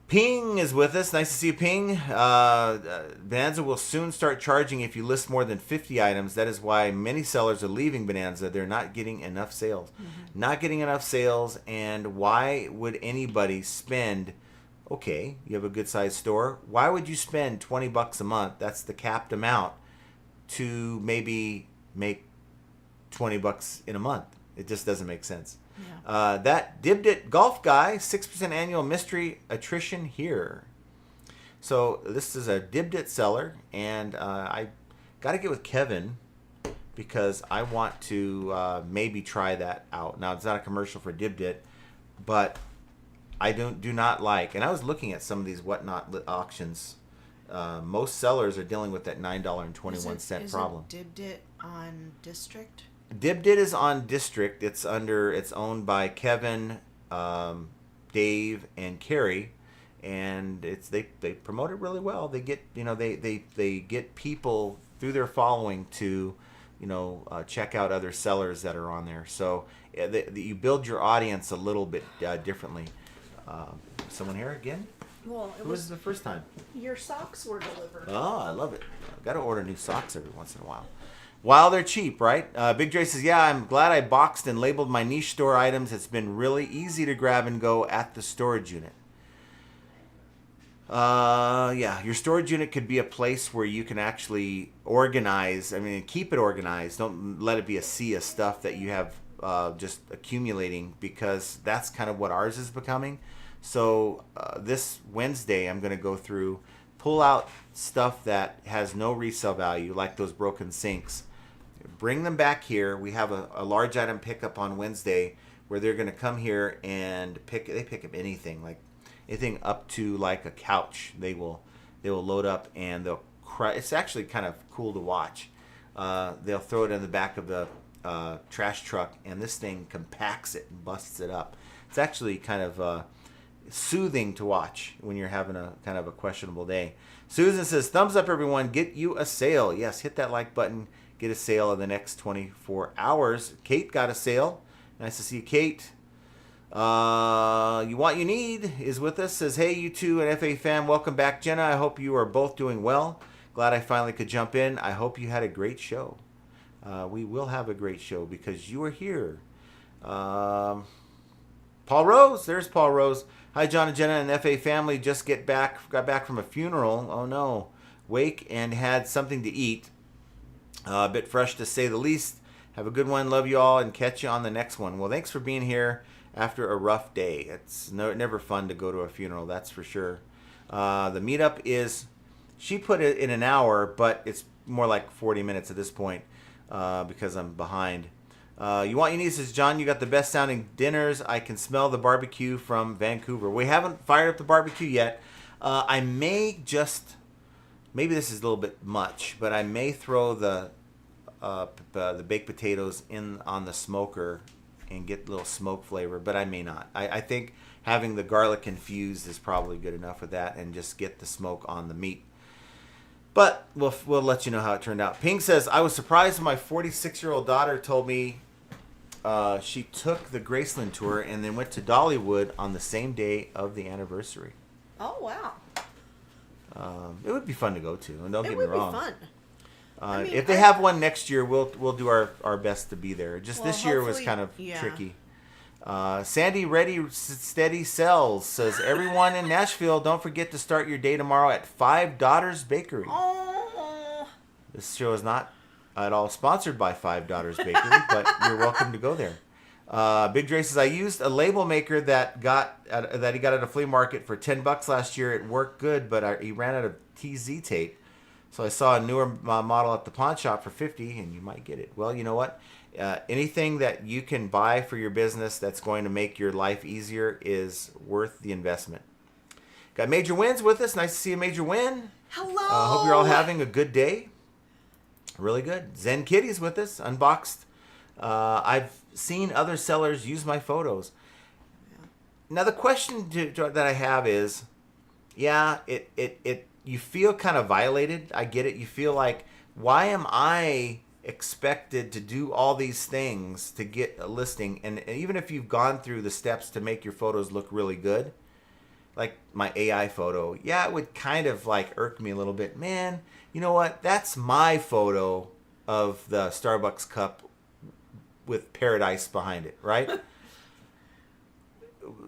Speaker 2: Ping is with us. Nice to see you, Ping. Bonanza will soon start charging if you list more than 50 items. That is why many sellers are leaving Bonanza. They're not getting enough sales. Mm-hmm. Not getting enough sales. And why would anybody spend... Okay, you have a good-sized store. Why would you spend $20 a month? That's the capped amount to maybe make $20 in a month. It just doesn't make sense. Yeah. That Dibdit golf guy, 6% annual mystery attrition here. So this is a Dibdit seller, and I got to get with Kevin because I want to maybe try that out. Now, it's not a commercial for Dibdit, but I do not like, and I was looking at some of these whatnot auctions. Most sellers are dealing with that $9.21 problem.
Speaker 3: Is it Dibdit on District?
Speaker 2: Dibdit is on District. It's owned by Kevin, Dave, and Carrie, and they promote it really well. They get they get people through their following to check out other sellers that are on there. So you build your audience a little bit differently. Someone here again?
Speaker 3: Well,
Speaker 2: Who was the first time?
Speaker 3: Your socks were delivered.
Speaker 2: Oh, I love it. I've got to order new socks every once in a while. While they're cheap, right? Big Dre says, yeah, I'm glad I boxed and labeled my niche store items. It's been really easy to grab and go at the storage unit. Yeah, your storage unit could be a place where you can actually organize. I mean, keep it organized. Don't let it be a sea of stuff that you have just accumulating, because that's kind of what ours is becoming. So this Wednesday, I'm going to go through, pull out stuff that has no resale value, like those broken sinks. Bring them back here. We have a large item pickup on Wednesday where they're going to come here and pick up anything, like anything up to like a couch. They will load up and they'll cry. It's actually kind of cool to watch. They'll throw it in the back of the trash truck, and this thing compacts it and busts it up. It's actually kind of soothing to watch when you're having a kind of a questionable day. Susan says, thumbs up everyone, get you a sale. Yes, hit that like button, get a sale in the next 24 hours. Kate got a sale. Nice to see you, Kate. You Want You Need is with us, says, hey, you two and FA fam, welcome back. Jenna, I hope you are both doing well. Glad I finally could jump in. I hope you had a great show. We will have a great show because you are here. Paul Rose, there's Paul Rose. Hi, John and Jenna and FA family. Just got back from a funeral. Oh no, wake and had something to eat. A bit fresh to say the least. Have a good one. Love you all and catch you on the next one. Well, thanks for being here after a rough day. It's never fun to go to a funeral, that's for sure. The meetup is, she put it in an hour, but it's more like 40 minutes at this point because I'm behind. You Want You Need says, John, you got the best sounding dinners. I can smell the barbecue from Vancouver. We haven't fired up the barbecue yet. I may just, maybe this is a little bit much, but I may throw the baked potatoes in on the smoker and get a little smoke flavor, but I may not. I think having the garlic infused is probably good enough with that, and just get the smoke on the meat. But we'll let you know how it turned out. Ping says, I was surprised when my 46-year-old daughter told me she took the Graceland tour and then went to Dollywood on the same day of the anniversary.
Speaker 3: Oh, wow.
Speaker 2: It would be fun to go to, and don't
Speaker 3: It
Speaker 2: get me
Speaker 3: would be
Speaker 2: wrong.
Speaker 3: fun.
Speaker 2: If they have one next year, we'll do our best to be there. Just this year was kind of tricky. Sandy Ready Steady Sells says, everyone in Nashville, don't forget to start your day tomorrow at Five Daughters Bakery.
Speaker 3: Oh.
Speaker 2: This show is not at all sponsored by Five Daughters Bakery, but you're welcome to go there. Big Dre says, I used a label maker that he got at a flea market for $10 last year. It worked good, but he ran out of TZ tape. So I saw a newer model at the pawn shop for $50, and you might get it. Well, you know what? Anything that you can buy for your business that's going to make your life easier is worth the investment. Got Major Wins with us. Nice to see a Major Win.
Speaker 3: Hello.
Speaker 2: Hope you're all having a good day. Really good. Zen Kitty's with us. Unboxed. I've seen other sellers use my photos. Yeah. Now the question that I have is, you feel kind of violated. I get it. You feel like, why am I expected to do all these things to get a listing? And even if you've gone through the steps to make your photos look really good, like my AI photo, it would kind of like irk me a little bit. Man, you know what? That's my photo of the Starbucks cup with paradise behind it, right?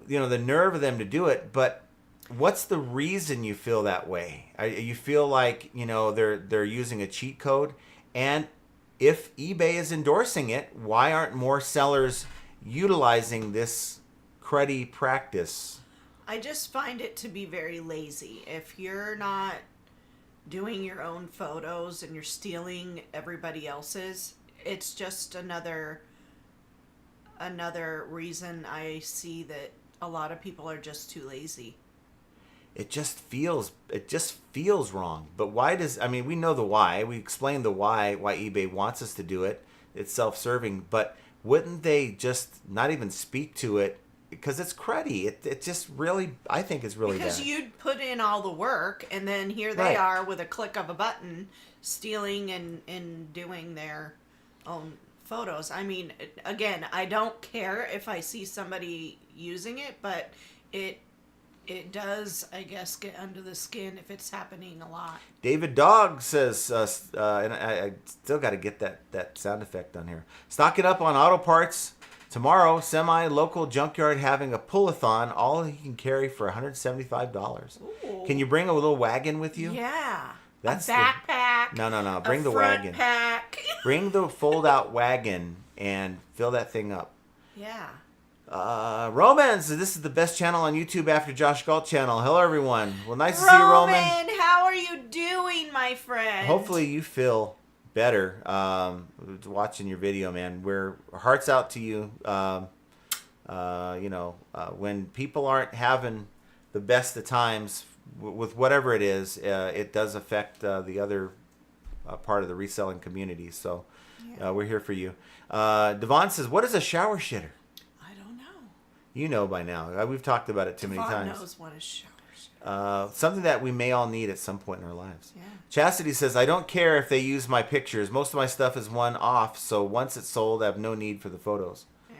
Speaker 2: The nerve of them to do it, but what's the reason you feel that way? You feel like, they're using a cheat code? And if eBay is endorsing it, why aren't more sellers utilizing this cruddy practice?
Speaker 3: I just find it to be very lazy. If you're not doing your own photos and you're stealing everybody else's, it's just another reason I see that a lot of people are just too lazy.
Speaker 2: It just feels wrong. But why does, I mean, we know the why. We explained the why eBay wants us to do it. It's self-serving, but wouldn't they just not even speak to it? Because it's cruddy. It just really, I think it's really
Speaker 3: because
Speaker 2: bad.
Speaker 3: you'd put in all the work, and then here they
Speaker 2: Right.
Speaker 3: are with a click of a button, stealing and doing their own photos. I mean, again, I don't care if I see somebody using it, but it does, I guess, get under the skin if it's happening a lot.
Speaker 2: David Dog says, and I still got to get that sound effect on here. Stock it up on auto parts. Tomorrow, semi-local junkyard having a pull-a-thon, all he can carry for $175.
Speaker 3: Ooh.
Speaker 2: Can you bring a little wagon with you?
Speaker 3: Yeah.
Speaker 2: That's
Speaker 3: a backpack.
Speaker 2: No. Bring the
Speaker 3: front
Speaker 2: wagon.
Speaker 3: Pack.
Speaker 2: Bring the fold-out wagon and fill that thing up.
Speaker 3: Yeah.
Speaker 2: Romans, this is the best channel on YouTube after Josh Galt channel. Hello, everyone. Well, nice to see you, Roman.
Speaker 3: How are you doing, my friend?
Speaker 2: Hopefully you feel better watching your video, man. We're hearts out to you. When people aren't having the best of times with whatever it is, it does affect the other part of the reselling community. So we're here for you. Devon says, what is a shower shitter?
Speaker 3: I don't know.
Speaker 2: You know by now. We've talked about it too many
Speaker 3: Devon
Speaker 2: times.
Speaker 3: knows what a shower shitter.
Speaker 2: Something that we may all need at some point in our lives.
Speaker 3: Yeah.
Speaker 2: Chastity says, I don't care if they use my pictures. Most of my stuff is one-off, so once it's sold, I have no need for the photos.
Speaker 3: Yeah.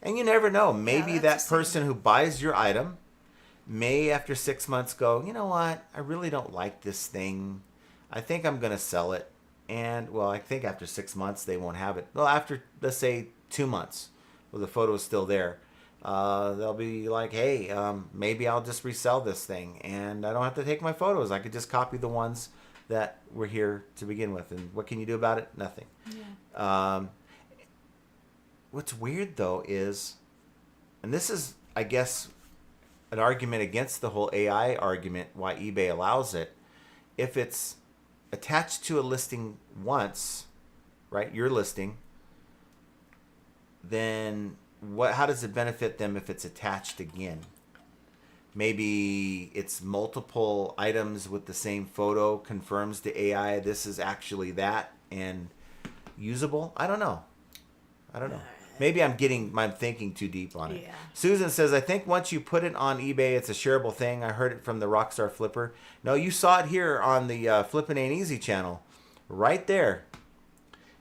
Speaker 2: And you never know. Maybe
Speaker 3: that's
Speaker 2: that
Speaker 3: the same.
Speaker 2: person who buys your item may, after 6 months, go, you know what? I really don't like this thing. I think I'm going to sell it. And, well, I think after 6 months, they won't have it. Well, after, let's say, 2 months, well, the photo is still there. They'll be like, hey, maybe I'll just resell this thing. And I don't have to take my photos. I could just copy the ones that were here to begin with. And what can you do about it? Nothing. Yeah. What's weird, though, is, and this is, I guess, an argument against the whole AI argument, why eBay allows it. If it's attached to a listing once, right, your listing, then how does it benefit them if it's attached again? Maybe it's multiple items with the same photo confirms to AI this is actually that and usable. I don't know. Maybe I'm thinking too deep on it.
Speaker 3: Yeah.
Speaker 2: Susan says, I think once you put it on eBay, it's a shareable thing. I heard it from the Rockstar Flipper. No, you saw it here on the Flippin' Ain't Easy channel. Right there.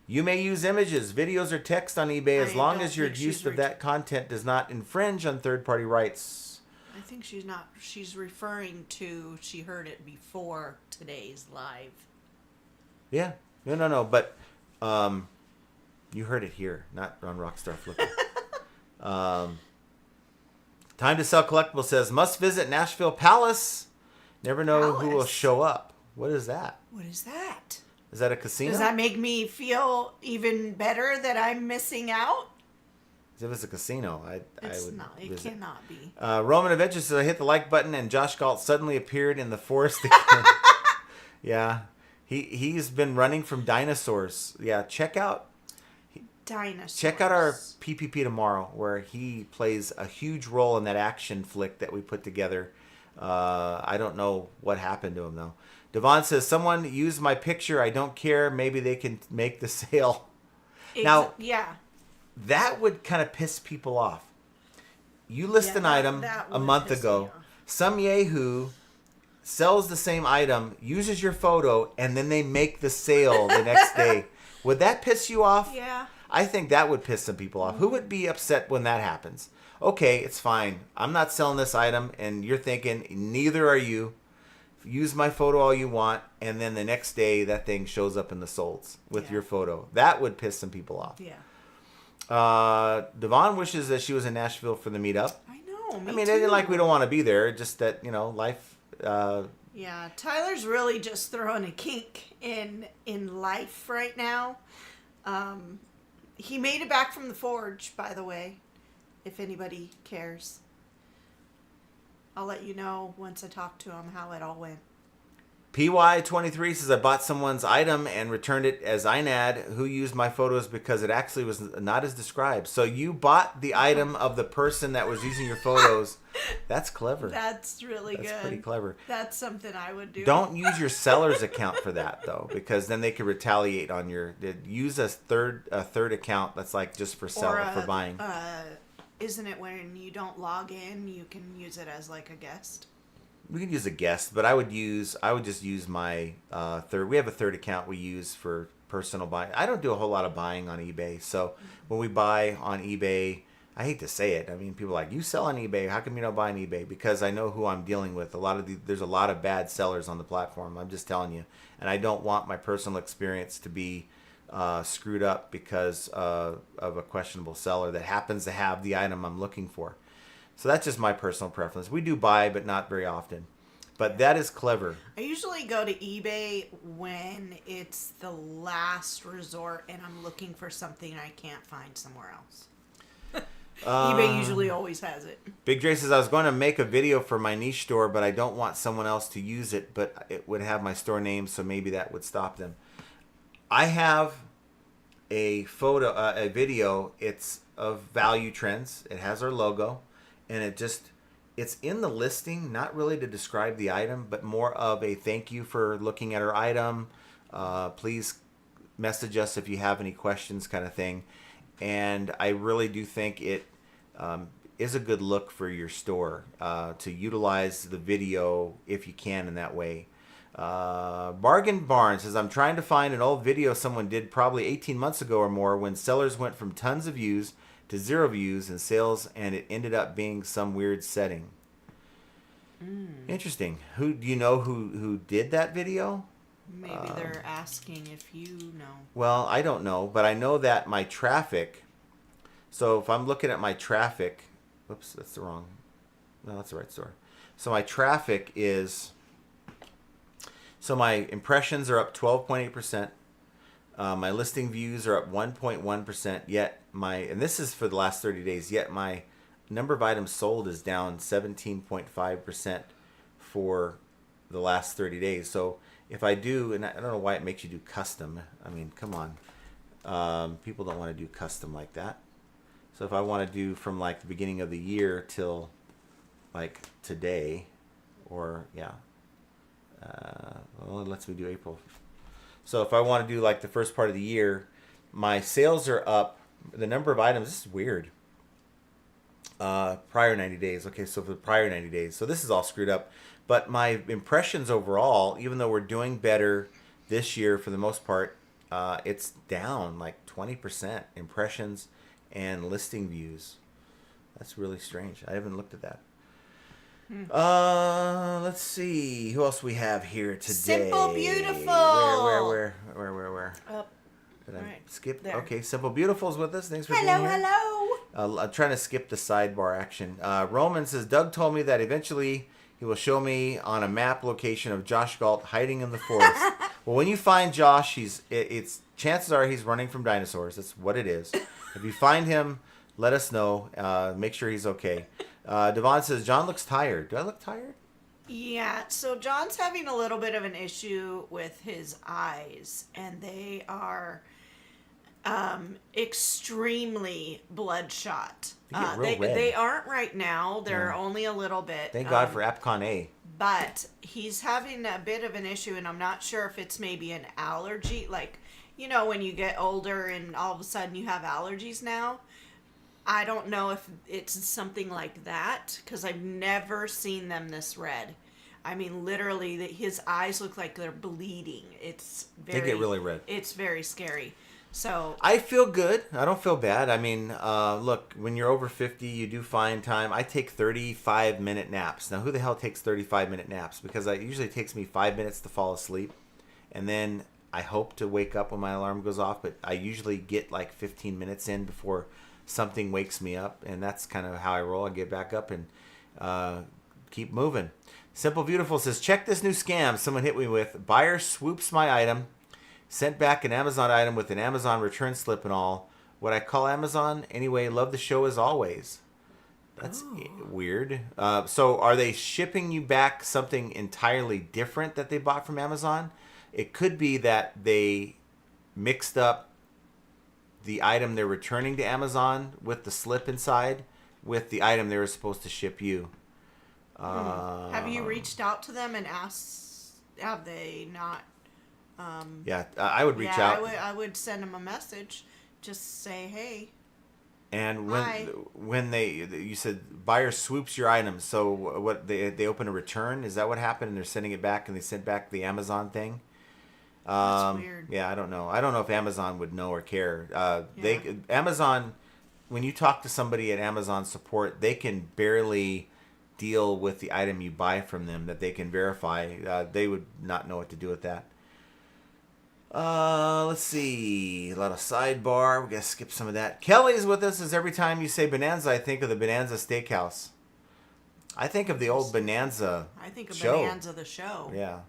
Speaker 2: You may use images, videos, or text on eBay as long as your use of that content does not infringe on third-party rights.
Speaker 3: I think she's referring to, she heard it before today's live.
Speaker 2: Yeah. No. But you heard it here, not on Rockstar Flipper. Time to Sell Collectible says, must visit Nashville Palace. Never know who will show up. What is that?
Speaker 3: What is that?
Speaker 2: Is that a casino?
Speaker 3: Does that make me feel even better that I'm missing out?
Speaker 2: If it was a casino, I would
Speaker 3: not. It
Speaker 2: visit.
Speaker 3: cannot be.
Speaker 2: Roman Adventure says, I hit the like button and Josh Galt suddenly appeared in the forest again. Yeah. He's been running from dinosaurs. Yeah, check out
Speaker 3: Dinosaurs.
Speaker 2: Check out our PPP tomorrow, where he plays a huge role in that action flick that we put together. I don't know what happened to him, though. Devon says, someone used my picture. I don't care. Maybe they can make the sale. Now,
Speaker 3: yeah,
Speaker 2: that would kind of piss people off. You list an item a month ago. Some yahoo sells the same item, uses your photo, and then they make the sale the next day. Would that piss you off?
Speaker 3: Yeah.
Speaker 2: I think that would piss some people off. Who would be upset when that happens? Okay, it's fine. I'm not selling this item, and you're thinking, neither are you. Use my photo all you want, and then the next day that thing shows up in the solds with your photo. That would piss some people off.
Speaker 3: Yeah.
Speaker 2: Devon wishes that she was in Nashville for the meetup.
Speaker 3: I know.
Speaker 2: I mean, it isn't like we don't want to be there. Just that, life.
Speaker 3: Yeah, Tyler's really just throwing a kink in life right now. He made it back from the forge, by the way, if anybody cares. I'll let you know once I talk to him how it all went.
Speaker 2: PY23 says, I bought someone's item and returned it as INAD who used my photos because it actually was not as described. So you bought the item of the person that was using your photos. That's clever.
Speaker 3: That's really good.
Speaker 2: That's pretty clever.
Speaker 3: That's something I would do.
Speaker 2: Don't use your seller's account for that, though, because then they could retaliate on your... Use a third account that's like just for selling, for buying.
Speaker 3: Isn't it when you don't log in, you can use it as like a guest?
Speaker 2: We can use a guest, but I would just use my third. We have a third account we use for personal buying. I don't do a whole lot of buying on eBay. So when we buy on eBay, I hate to say it. I mean, people are like, you sell on eBay. How come you don't buy on eBay? Because I know who I'm dealing with. There's a lot of bad sellers on the platform. I'm just telling you. And I don't want my personal experience to be screwed up because of a questionable seller that happens to have the item I'm looking for. So that's just my personal preference. We do buy, but not very often. But that is clever.
Speaker 3: I usually go to eBay when it's the last resort and I'm looking for something I can't find somewhere else. eBay usually always has it.
Speaker 2: Big Dre says, I was going to make a video for my niche store, but I don't want someone else to use it, but it would have my store name, so maybe that would stop them. I have a video. It's of value trends. It has our logo. And it's in the listing, not really to describe the item, but more of a thank you for looking at our item. Please message us if you have any questions kind of thing. And I really do think it is a good look for your store to utilize the video if you can in that way. Bargain Barn says, I'm trying to find an old video someone did probably 18 months ago or more when sellers went from tons of views to 0 views in sales, and it ended up being some weird setting. Interesting. Who do you know who did that video?
Speaker 3: Maybe they're asking if you know.
Speaker 2: Well, I don't know, but I know that my traffic. So if I'm looking at my traffic, whoops, that's the wrong. No, that's the right store. So my traffic is. So my impressions are up 12.8%. My listing views are up 1.1%, yet and this is for the last 30 days, yet my number of items sold is down 17.5% for the last 30 days. So if I do, and I don't know why it makes you do custom. I mean, come on. People don't want to do custom like that. So if I want to do from like the beginning of the year till like today, or well, it lets me do April. So if I want to do like the first part of the year, my sales are up. The number of items, this is weird. Prior 90 days. Okay, so for the prior 90 days. So this is all screwed up. But my impressions overall, even though we're doing better this year for the most part, it's down like 20% impressions and listing views. That's really strange. I haven't looked at that. Let's see. Who else we have here today?
Speaker 3: Simple Beautiful.
Speaker 2: Where?
Speaker 3: Up.
Speaker 2: Did I
Speaker 3: Right
Speaker 2: skip?
Speaker 3: there.
Speaker 2: Okay, Simple Beautiful's with us. Thanks for being
Speaker 3: Hello,
Speaker 2: here.
Speaker 3: hello.
Speaker 2: I'm trying to skip the sidebar action. Roman says, Doug told me that eventually he will show me on a map location of Josh Galt hiding in the forest. Well, when you find Josh, it's chances are he's running from dinosaurs. That's what it is. If you find him, let us know. Make sure he's okay. Devon says, John looks tired. Do I look tired?
Speaker 3: Yeah, so John's having a little bit of an issue with his eyes, and they are extremely bloodshot.
Speaker 2: They get real red.
Speaker 3: They aren't right now. They're only a little bit.
Speaker 2: Thank God for Apcon A.
Speaker 3: But he's having a bit of an issue, and I'm not sure if it's maybe an allergy. Like, you know, when you get older and all of a sudden you have allergies now. I don't know if it's something like that, because I've never seen them this red. I mean, literally, his eyes look like they're bleeding. They
Speaker 2: get really red.
Speaker 3: It's very scary. So
Speaker 2: I feel good. I don't feel bad. I mean, look, when you're over 50, you do find time. I take 35-minute naps. Now, who the hell takes 35-minute naps? Because it usually takes me 5 minutes to fall asleep. And then I hope to wake up when my alarm goes off. But I usually get like 15 minutes in before something wakes me up. And that's kind of how I roll. I get back up and keep moving. Simple Beautiful says, check this new scam someone hit me with. Buyer swoops my item. Sent back an Amazon item with an Amazon return slip and all. What I call Amazon? Anyway, love the show as always. That's weird. So are they shipping you back something entirely different that they bought from Amazon? It could be that they mixed up the item they're returning to Amazon with the slip inside with the item they were supposed to ship you.
Speaker 3: Have you reached out to them and asked? Have they not?
Speaker 2: Yeah, I would reach out.
Speaker 3: I would send them a message. Just say, hey.
Speaker 2: And
Speaker 3: Hi.
Speaker 2: when you said buyer swoops your items, so what they open a return? Is that what happened? And they're sending it back, and they sent back the Amazon thing.
Speaker 3: That's weird.
Speaker 2: Yeah, I don't know. I don't know if Amazon would know or care. Amazon, when you talk to somebody at Amazon support, they can barely deal with the item you buy from them that they can verify. They would not know what to do with that. Let's see. A lot of sidebar. We gotta skip some of that. Kelly's with us. As every time you say Bonanza, I think of the Bonanza Steakhouse. I think of the old Bonanza.
Speaker 3: I think of
Speaker 2: show.
Speaker 3: Bonanza the show.
Speaker 2: Yeah.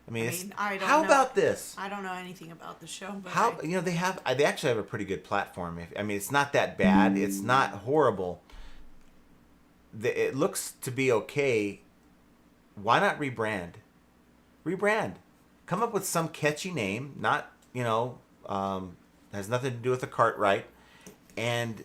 Speaker 2: I mean,
Speaker 3: I don't
Speaker 2: how
Speaker 3: know.
Speaker 2: about this?
Speaker 3: I don't know anything about the show, but
Speaker 2: They actually have a pretty good platform. I mean, it's not that bad. It's not horrible. It looks to be okay. Why not rebrand? Rebrand. Come up with some catchy name. Not has nothing to do with the Cartwright, and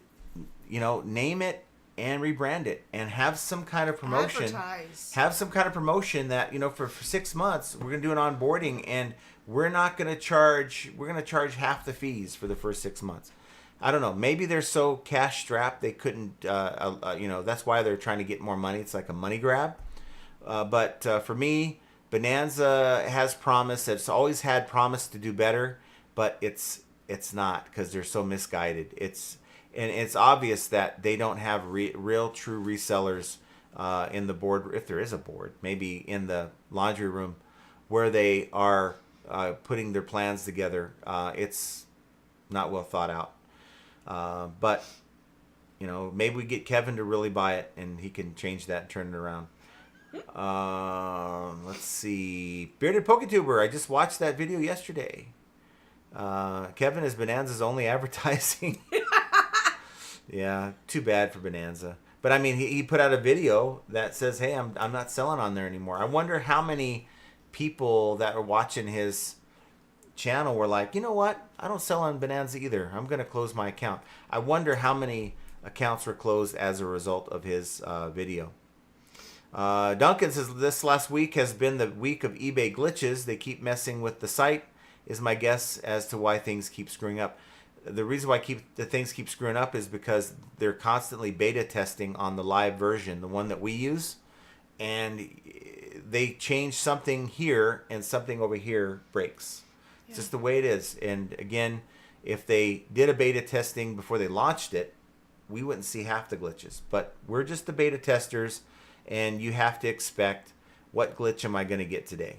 Speaker 2: name it and rebrand it and have some kind of promotion.
Speaker 3: Advertise.
Speaker 2: Have some kind of promotion that for 6 months we're gonna do an onboarding and we're gonna charge half the fees for the first 6 months. I don't know. Maybe they're so cash strapped they couldn't. That's why they're trying to get more money. It's like a money grab. But for me, Bonanza has promise. It's always had promise to do better, but it's not because they're so misguided. It's obvious that they don't have real true resellers in the board, if there is a board, maybe in the laundry room where they are putting their plans together. It's not well thought out. But maybe we get Kevin to really buy it and he can change that and turn it around. Let's see. Bearded PokeTuber. I just watched that video yesterday. Kevin is Bonanza's only advertising. Yeah, too bad for Bonanza. But I mean, he put out a video that says, "Hey, I'm not selling on there anymore." I wonder how many people that are watching his channel were like, "You know what? I don't sell on Bonanza either. I'm going to close my account." I wonder how many accounts were closed as a result of his video. Duncan says this last week has been the week of eBay glitches. They keep messing with the site, is my guess as to why things keep screwing up. The reason why things keep screwing up is because they're constantly beta testing on the live version, the one that we use, and they change something here and something over here breaks. Yeah. It's just the way it is. And again, if they did a beta testing before they launched it, we wouldn't see half the glitches. But we're just the beta testers, and you have to expect, what glitch am I going to get today?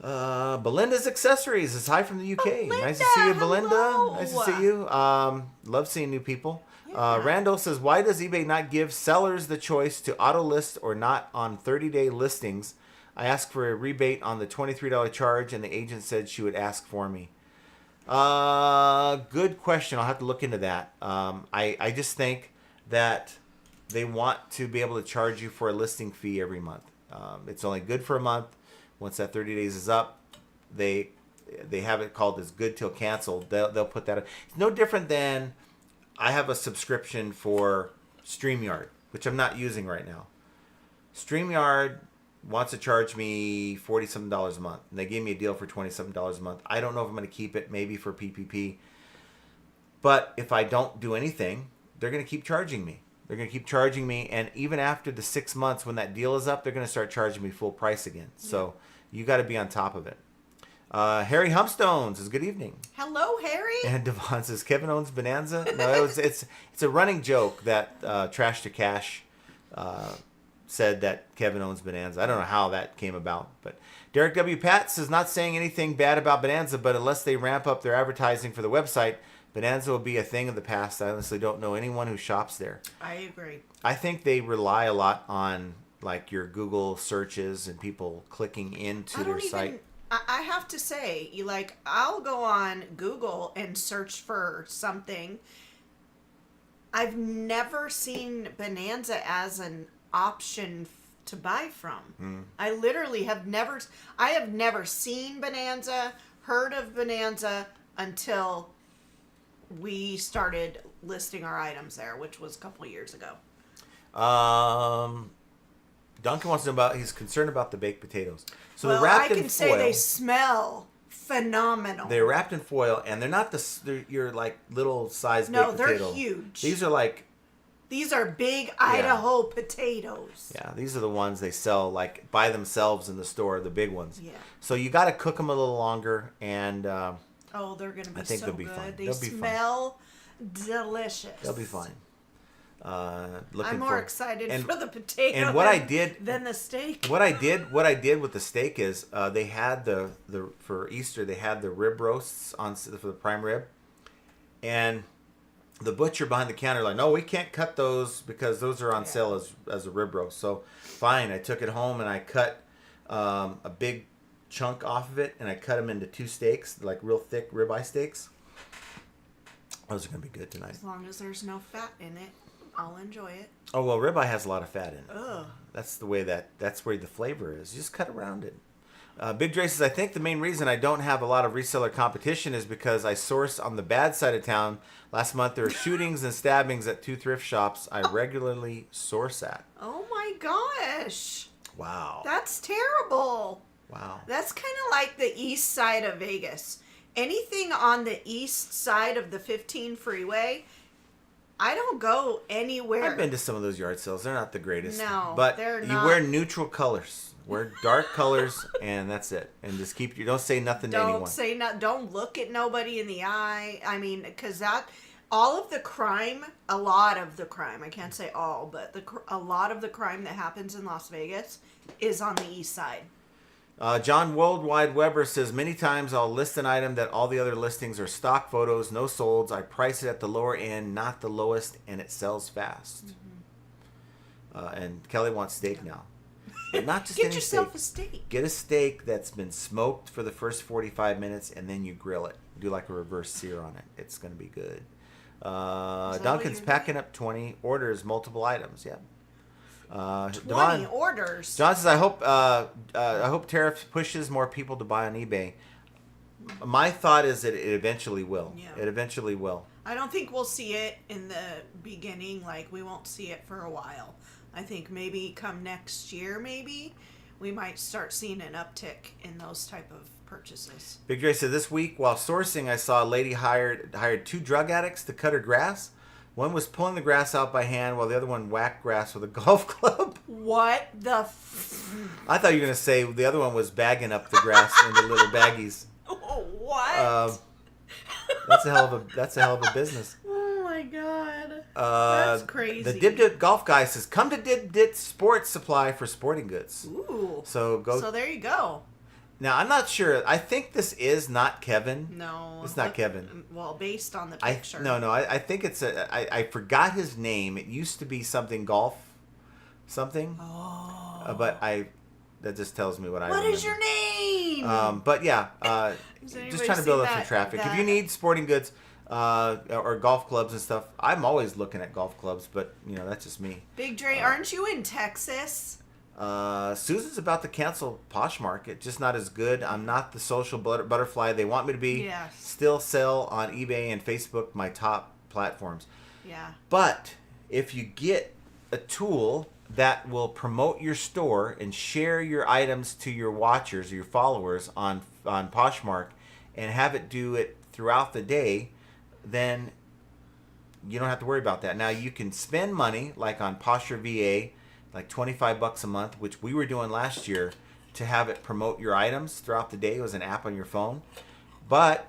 Speaker 2: Belinda's Accessories is hi from the UK.
Speaker 3: Belinda,
Speaker 2: nice to see you, Belinda.
Speaker 3: hello.
Speaker 2: Nice to see you. Love seeing new people. Yeah. Randall says, why does eBay not give sellers the choice to auto list or not on 30-day listings? I asked for a rebate on the $23 charge, and the agent said she would ask for me. Good question. I'll have to look into that. I just think that they want to be able to charge you for a listing fee every month. It's only good for a month. Once that 30 days is up, they have it called as good till canceled. They'll put that. It's no different than I have a subscription for StreamYard, which I'm not using right now. StreamYard wants to charge me $40-something a month. And they gave me a deal for $20-something a month. I don't know if I'm going to keep it, maybe for PPP. But if I don't do anything, they're going to keep charging me. They're going to keep charging me, and even after the 6 months when that deal is up, they're going to start charging me full price again. So you got to be on top of it. Harry Humpstones says, good evening.
Speaker 3: Hello, Harry.
Speaker 2: And Devon says, Kevin owns Bonanza. No, it's a running joke that Trash to Cash said that Kevin owns Bonanza. I don't know how that came about. But Derek W. Pat says, not saying anything bad about Bonanza, but unless they ramp up their advertising for the website, Bonanza will be a thing of the past. I honestly don't know anyone who shops there.
Speaker 3: I agree.
Speaker 2: I think they rely a lot on like your Google searches and people clicking into their site.
Speaker 3: I have to say, I'll go on Google and search for something, I've never seen Bonanza as an option to buy from. I literally have never. I have never seen Bonanza, heard of Bonanza until we started listing our items there, which was a couple of years ago.
Speaker 2: Duncan wants to know about. He's concerned about the baked potatoes. So
Speaker 3: Well,
Speaker 2: they're wrapped
Speaker 3: I
Speaker 2: in
Speaker 3: can
Speaker 2: foil.
Speaker 3: say they smell phenomenal.
Speaker 2: They're wrapped in foil, and they're not your like little sized
Speaker 3: No,
Speaker 2: baked
Speaker 3: they're
Speaker 2: potato.
Speaker 3: huge.
Speaker 2: These are like,
Speaker 3: These are big Idaho potatoes.
Speaker 2: yeah, these are the ones they sell like by themselves in the store, the big ones.
Speaker 3: Yeah.
Speaker 2: So you got to cook them a little longer, and
Speaker 3: Oh, they're gonna be
Speaker 2: I think
Speaker 3: so
Speaker 2: they'll be
Speaker 3: good.
Speaker 2: fine.
Speaker 3: They
Speaker 2: They'll be fine.
Speaker 3: smell delicious.
Speaker 2: they'll be fine. Looking
Speaker 3: I'm more excited
Speaker 2: and-
Speaker 3: for the potato
Speaker 2: and what I did-
Speaker 3: than the steak.
Speaker 2: What I did with the steak is they had the for Easter they had the rib roasts on for the prime rib, and the butcher behind the counter like, no, we can't cut those because those are on sale as a rib roast. So fine, I took it home and I cut a big chunk off of it, and I cut them into 2 steaks, like real thick ribeye steaks. Those are gonna be good tonight.
Speaker 3: As long as there's no fat in it, I'll enjoy it.
Speaker 2: Oh well, ribeye has a lot of fat in it.
Speaker 3: Ugh.
Speaker 2: That's where the flavor is. You just cut around it. Big Dre says, I think the main reason I don't have a lot of reseller competition is because I source on the bad side of town. Last month there were shootings and stabbings at 2 thrift shops I regularly source at.
Speaker 3: Oh my gosh.
Speaker 2: Wow.
Speaker 3: That's terrible.
Speaker 2: Wow.
Speaker 3: That's kind of like the east side of Vegas. Anything on the east side of the 15 freeway, I don't go anywhere.
Speaker 2: I've been to some of those yard sales. They're not the greatest.
Speaker 3: No,
Speaker 2: but
Speaker 3: they're
Speaker 2: you
Speaker 3: not.
Speaker 2: wear neutral colors. Wear dark colors, and that's it. And just you don't say nothing to anyone.
Speaker 3: Don't look at nobody in the eye. I mean, because all of the crime, a lot of the crime, I can't say all, but a lot of the crime that happens in Las Vegas is on the east side.
Speaker 2: John Worldwide Weber says, many times I'll list an item that all the other listings are stock photos, no solds. I price it at the lower end, not the lowest, and it sells fast. Mm-hmm. And Kelly wants steak now. But not just
Speaker 3: Get
Speaker 2: any
Speaker 3: yourself
Speaker 2: steak.
Speaker 3: a steak.
Speaker 2: Get a steak that's been smoked for the first 45 minutes, and then you grill it. Do like a reverse sear on it. It's going to be good.
Speaker 3: what
Speaker 2: Duncan's
Speaker 3: you're
Speaker 2: packing up 20 orders, multiple items. Yeah.
Speaker 3: 20
Speaker 2: Devon,
Speaker 3: orders.
Speaker 2: John says, I hope tariffs pushes more people to buy on eBay. My thought is that it eventually will.
Speaker 3: Yeah.
Speaker 2: It eventually will.
Speaker 3: I don't think we'll see it in the beginning. Like, we won't see it for a while. I think maybe come next year, maybe, we might start seeing an uptick in those type of purchases.
Speaker 2: Big Dre said, this week while sourcing, I saw a lady hired 2 drug addicts to cut her grass. One was pulling the grass out by hand while the other one whacked grass with a golf club.
Speaker 3: What the
Speaker 2: I thought you were going to say the other one was bagging up the grass into little baggies.
Speaker 3: What?
Speaker 2: That's a hell of a business.
Speaker 3: Oh my god. That's crazy.
Speaker 2: The Dip Dip Golf Guy says, come to Dip Dip Sports Supply for sporting goods.
Speaker 3: Ooh.
Speaker 2: So
Speaker 3: there you go.
Speaker 2: Now, I'm not sure. I think this is not Kevin.
Speaker 3: No.
Speaker 2: It's not Kevin.
Speaker 3: Well, based on the picture.
Speaker 2: I think it's I forgot his name. It used to be something golf something.
Speaker 3: Oh.
Speaker 2: But that just tells me what I
Speaker 3: What
Speaker 2: remember.
Speaker 3: is your name?
Speaker 2: But yeah,
Speaker 3: anybody
Speaker 2: just trying to build
Speaker 3: seen
Speaker 2: up some
Speaker 3: that-
Speaker 2: traffic. If
Speaker 3: that-
Speaker 2: you need sporting goods or golf clubs and stuff, I'm always looking at golf clubs, but that's just me.
Speaker 3: Big Dre, aren't you in Texas?
Speaker 2: Susan's about to cancel Poshmark. It's just not as good. I'm not the social butterfly they want me to be.
Speaker 3: Yes.
Speaker 2: Still sell on eBay and Facebook, my top platforms.
Speaker 3: Yeah.
Speaker 2: But if you get a tool that will promote your store and share your items to your watchers or your followers on Poshmark and have it do it throughout the day, then you don't have to worry about that. Now you can spend money like on Posture VA, like $25 a month, which we were doing last year, to have it promote your items throughout the day. It was an app on your phone. But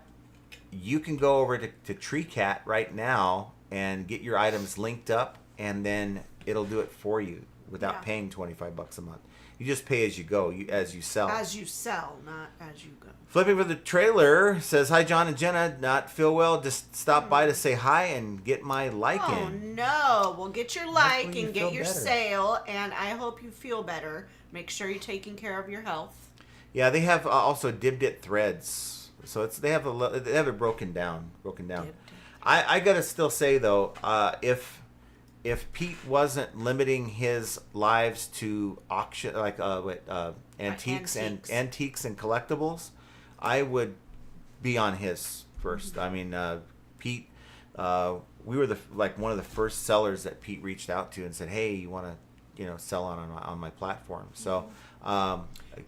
Speaker 2: you can go over to TreeCat right now and get your items linked up, and then it'll do it for you without paying $25 a month. You just pay as you go, as you sell.
Speaker 3: As you sell, not as you go.
Speaker 2: Flipping for the trailer says, hi, John and Jenna. Not feel well. Just stop by to say hi and get my like
Speaker 3: Oh,
Speaker 2: in.
Speaker 3: no. Well, get your like
Speaker 2: Hopefully you
Speaker 3: and
Speaker 2: feel
Speaker 3: get your
Speaker 2: better.
Speaker 3: sale, and I hope you feel better. Make sure you're taking care of your health.
Speaker 2: Yeah, they have also Dip Dip threads. So they have it broken down.
Speaker 3: Dip Dip.
Speaker 2: I gotta still say though, if Pete wasn't limiting his lives to auction antiques and collectibles, I would be on his first. I mean, Pete, we were one of the first sellers that Pete reached out to and said, "Hey, you want to, sell on my platform?" So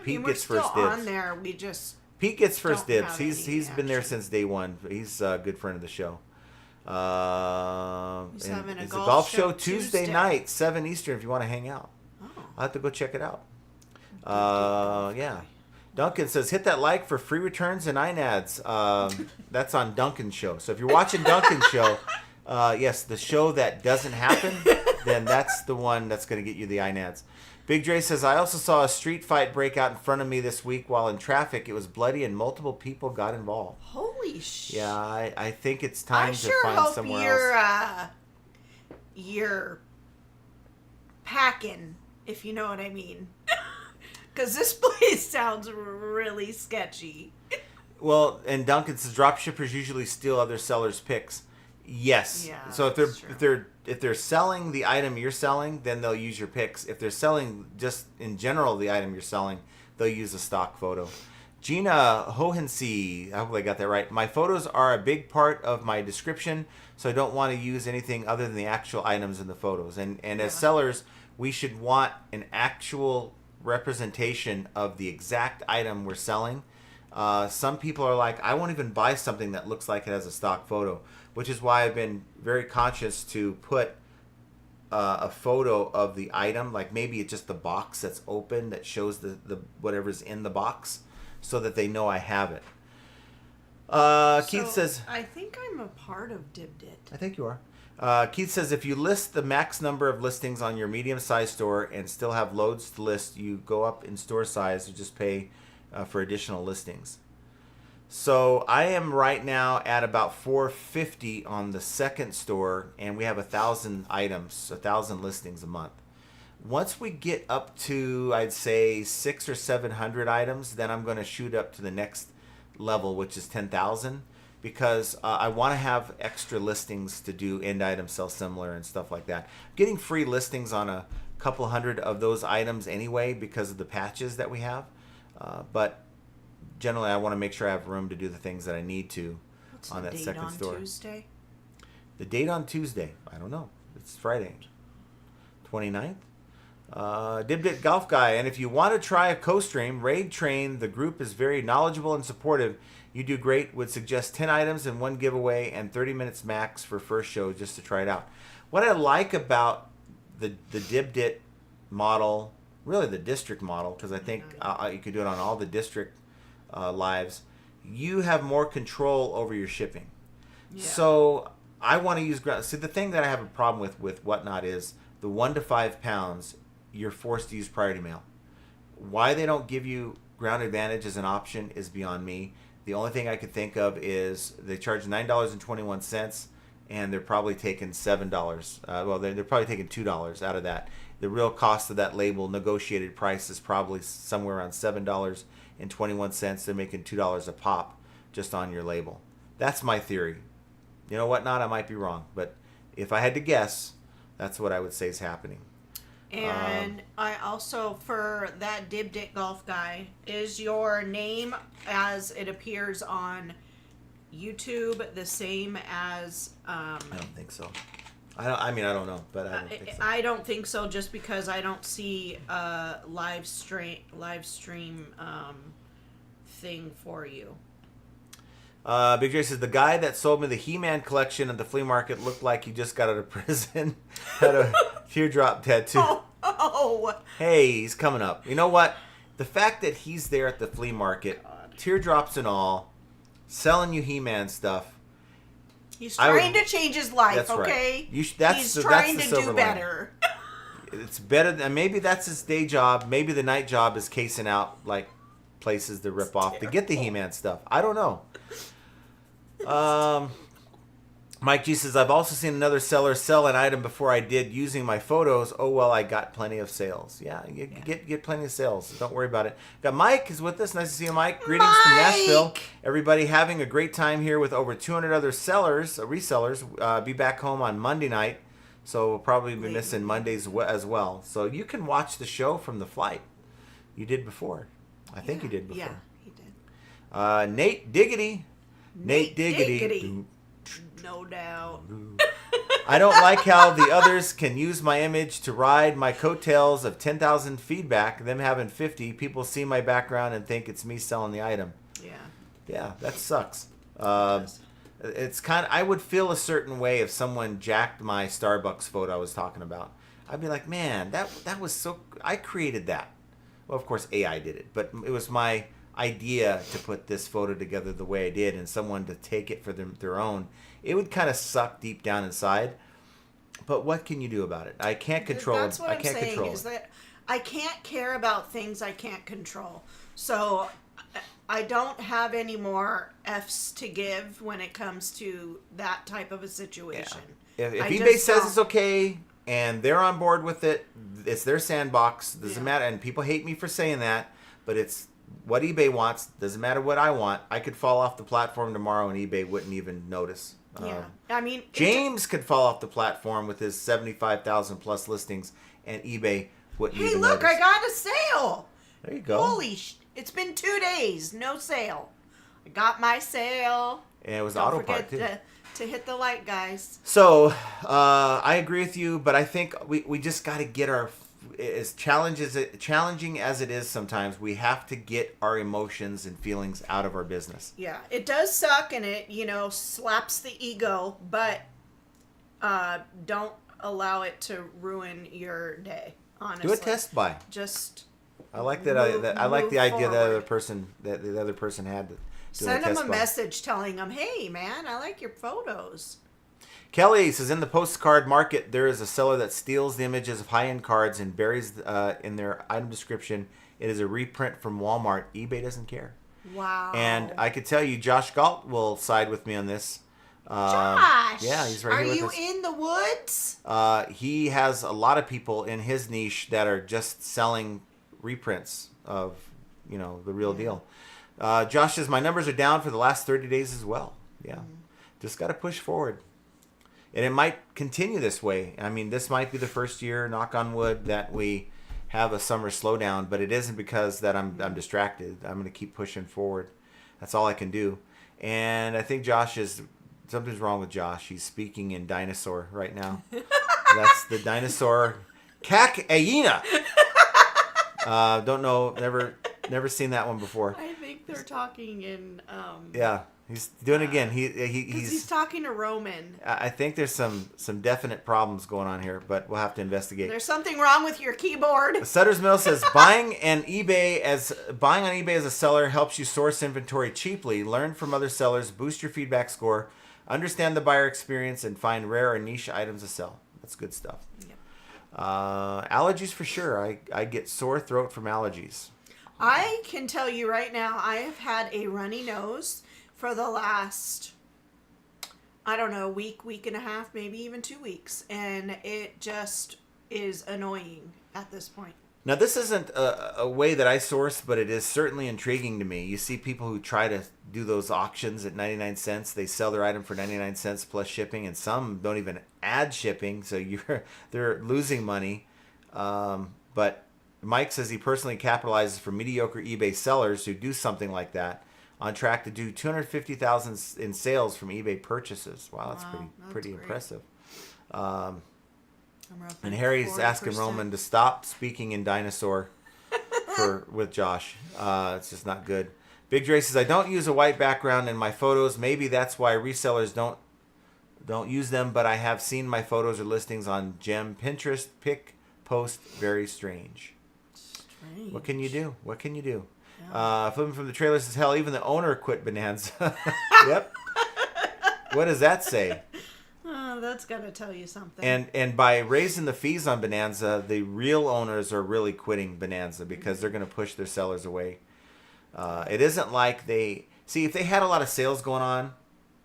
Speaker 2: Pete gets first dibs.
Speaker 3: On there, we just
Speaker 2: Pete gets first
Speaker 3: don't
Speaker 2: dibs.
Speaker 3: have
Speaker 2: He's
Speaker 3: any
Speaker 2: been there
Speaker 3: action.
Speaker 2: since day one. He's a good friend of the show.
Speaker 3: He's having a
Speaker 2: it's
Speaker 3: golf show
Speaker 2: Tuesday night, 7 Eastern. If you want to hang out, I'll have to go check it out. Yeah. Duncan says, hit that like for free returns and inads. That's on Duncan's show. So if you're watching Duncan's show, yes, the show that doesn't happen, then that's the one that's going to get you the inads. Big Dre says, I also saw a street fight break out in front of me this week while in traffic. It was bloody and multiple people got involved.
Speaker 3: Holy shit.
Speaker 2: Yeah, I think it's time to find somewhere else.
Speaker 3: You're packing, if you know what I mean. Because this place sounds really sketchy.
Speaker 2: Well, and Duncan says dropshippers usually steal other sellers' picks. Yes.
Speaker 3: Yeah,
Speaker 2: so if they're selling the item you're selling, then they'll use your picks. If they're selling just in general the item you're selling, they'll use a stock photo. Gina Hohensee, I hope I got that right. My photos are a big part of my description, so I don't want to use anything other than the actual items in the photos. And as sellers, we should want an actual representation of the exact item we're selling. Some people are like, I won't even buy something that looks like it has a stock photo, which is why I've been very conscious to put a photo of the item, like maybe it's just the box that's open that shows the whatever's in the box, so that they know I have it. Keith says,
Speaker 3: I think I'm a part of Dibdit.
Speaker 2: I think you are. Keith says, if you list the max number of listings on your medium-sized store and still have loads to list, you go up in store size, you just pay for additional listings. So I am right now at about 450 on the second store, and we have 1,000 items, 1,000 listings a month. Once we get up to, I'd say 600 or 700 items, then I'm going to shoot up to the next level, which is 10,000, because I want to have extra listings to do end item sell similar and stuff like that. Getting free listings on a couple hundred of those items anyway because of the patches that we have, but generally I want to make sure I have room to do the things that I need to.
Speaker 3: What's
Speaker 2: on
Speaker 3: the
Speaker 2: that
Speaker 3: date
Speaker 2: second
Speaker 3: on
Speaker 2: store.
Speaker 3: Tuesday?
Speaker 2: The date on Tuesday, I don't know. It's Friday, 29th. Dibdit Golf Guy, and if you want to try a co-stream, Raid Train, the group is very knowledgeable and supportive. You do great. Would suggest 10 items and 1 giveaway and 30 minutes max for first show just to try it out. What I like about the Dibdit model, really the district model, because I think you could do it on all the district lives, you have more control over your shipping. Yeah. So I want to use see, the thing that I have a problem with Whatnot is the 1 to 5 pounds you're forced to use priority mail. Why they don't give you ground advantage as an option is beyond me. The only thing I could think of is they charge $9.21 and they're probably taking $7. Well, they're probably taking $2 out of that. The real cost of that label negotiated price is probably somewhere around $7.21. They're making $2 a pop just on your label. That's my theory. You know what? Not I might be wrong, but if I had to guess, that's what I would say is happening.
Speaker 3: And I also, for that Dibdit Golf Guy, is your name as it appears on YouTube the same as?
Speaker 2: I don't think so. I don't know, but I don't think so. I
Speaker 3: don't think so, just because I don't see a live stream thing for you.
Speaker 2: Big J says, the guy that sold me the He-Man collection at the flea market looked like he just got out of prison. Had a teardrop tattoo.
Speaker 3: Oh.
Speaker 2: Hey, he's coming up. You know what? The fact that he's there at the flea market, teardrops and all, selling you He-Man stuff.
Speaker 3: He's trying to change his life,
Speaker 2: that's
Speaker 3: okay?
Speaker 2: Right.
Speaker 3: He's trying to do better.
Speaker 2: It's better than, maybe that's his day job. Maybe the night job is casing out like places to rip off to get the He-Man stuff. I don't know. Mike G says, I've also seen another seller sell an item before I did using my photos. Oh, well, I got plenty of sales. Yeah, you get plenty of sales. Don't worry about it. Got Mike is with us. Nice to see you, Mike. Greetings from Nashville. Everybody having a great time here with over 200 other sellers, resellers. Be back home on Monday night. So we'll probably be missing Mondays as well. So you can watch the show from the flight. You did before. I think you did before.
Speaker 3: Yeah, he did.
Speaker 2: Nate Diggity. Nate Diggity.
Speaker 3: No doubt.
Speaker 2: I don't like how the others can use my image to ride my coattails of 10,000 feedback, them having 50. People see my background and think it's me selling the item.
Speaker 3: Yeah.
Speaker 2: Yeah, that sucks. It's kind of, I would feel a certain way if someone jacked my Starbucks photo I was talking about. I'd be like, man, that was so, I created that. Well, of course, AI did it, but it was my idea to put this photo together the way I did, and someone to take it for their own. It would kind of suck deep down inside. But what can you do about it? I can't control it.
Speaker 3: That's what I'm saying, is that I can't care about things I can't control. So I don't have any more F's to give when it comes to that type of a situation.
Speaker 2: Yeah. If eBay says it's okay and they're on board with it, it's their sandbox. Doesn't matter. And people hate me for saying that, but it's what eBay wants. Doesn't matter what I want. I could fall off the platform tomorrow and eBay wouldn't even notice.
Speaker 3: Yeah, I mean,
Speaker 2: James could fall off the platform with his 75,000 plus listings, and eBay wouldn't even notice.
Speaker 3: Hey, look, I got a sale.
Speaker 2: There you go.
Speaker 3: Holy it's been 2 days, no sale. I got my sale.
Speaker 2: And it was
Speaker 3: Don't
Speaker 2: auto
Speaker 3: forget
Speaker 2: park too.
Speaker 3: to hit the like, guys.
Speaker 2: So I agree with you, but I think we just got to get our, as challenging as it is sometimes, we have to get our emotions and feelings out of our business.
Speaker 3: Yeah, it does suck, and it slaps the ego, but don't allow it to ruin your day. Honestly,
Speaker 2: Do a test buy.
Speaker 3: Just
Speaker 2: I like that. I like the idea that the other person had.
Speaker 3: Send them a message telling them, "Hey, man, I like your photos."
Speaker 2: Kelly says, in the postcard market, there is a seller that steals the images of high-end cards and buries in their item description, it is a reprint from Walmart. eBay doesn't care.
Speaker 3: Wow.
Speaker 2: And I could tell you, Josh Galt will side with me on this.
Speaker 3: Josh!
Speaker 2: Yeah, he's right here with us.
Speaker 3: Are you in the woods?
Speaker 2: He has a lot of people in his niche that are just selling reprints of, the real deal. Josh says, my numbers are down for the last 30 days as well. Yeah. Just got to push forward. And it might continue this way. I mean, this might be the first year, knock on wood, that we have a summer slowdown, but it isn't because that I'm distracted. I'm going to keep pushing forward. That's all I can do. And I think something's wrong with Josh. He's speaking in dinosaur right now. That's the dinosaur Cac-Aina. Don't know. Never seen that one before.
Speaker 3: I think they're talking in.
Speaker 2: Yeah. He's doing it again.
Speaker 3: He's talking to Roman.
Speaker 2: I think there's some definite problems going on here, but we'll have to investigate.
Speaker 3: There's something wrong with your keyboard.
Speaker 2: Sutter's Mill says buying on eBay as a seller helps you source inventory cheaply, learn from other sellers, boost your feedback score, understand the buyer experience, and find rare or niche items to sell. That's good stuff.
Speaker 3: Yep.
Speaker 2: Allergies for sure. I get sore throat from allergies.
Speaker 3: I can tell you right now, I have had a runny nose for the last, I don't know, week and a half, maybe even 2 weeks. And it just is annoying at this point.
Speaker 2: Now, this isn't a way that I source, but it is certainly intriguing to me. You see people who try to do those auctions at 99 cents. They sell their item for 99 cents plus shipping, and some don't even add shipping, so they're losing money. But Mike says he personally capitalizes for mediocre eBay sellers who do something like that, on track to do $250,000 in sales from eBay purchases. Wow, that's pretty impressive. And Harry's asking Roman to stop speaking in dinosaur with Josh. It's just not good. Big Dre says, I don't use a white background in my photos. Maybe that's why resellers don't use them, but I have seen my photos or listings on Gem, Pinterest, Pick, Post. Very strange. What can you do? Flipping from the trailer says, hell, even the owner quit Bonanza. Yep. What does that say?
Speaker 3: Oh, that's got to tell you something.
Speaker 2: And by raising the fees on Bonanza, the real owners are really quitting Bonanza because they're going to push their sellers away. It isn't like if they had a lot of sales going on,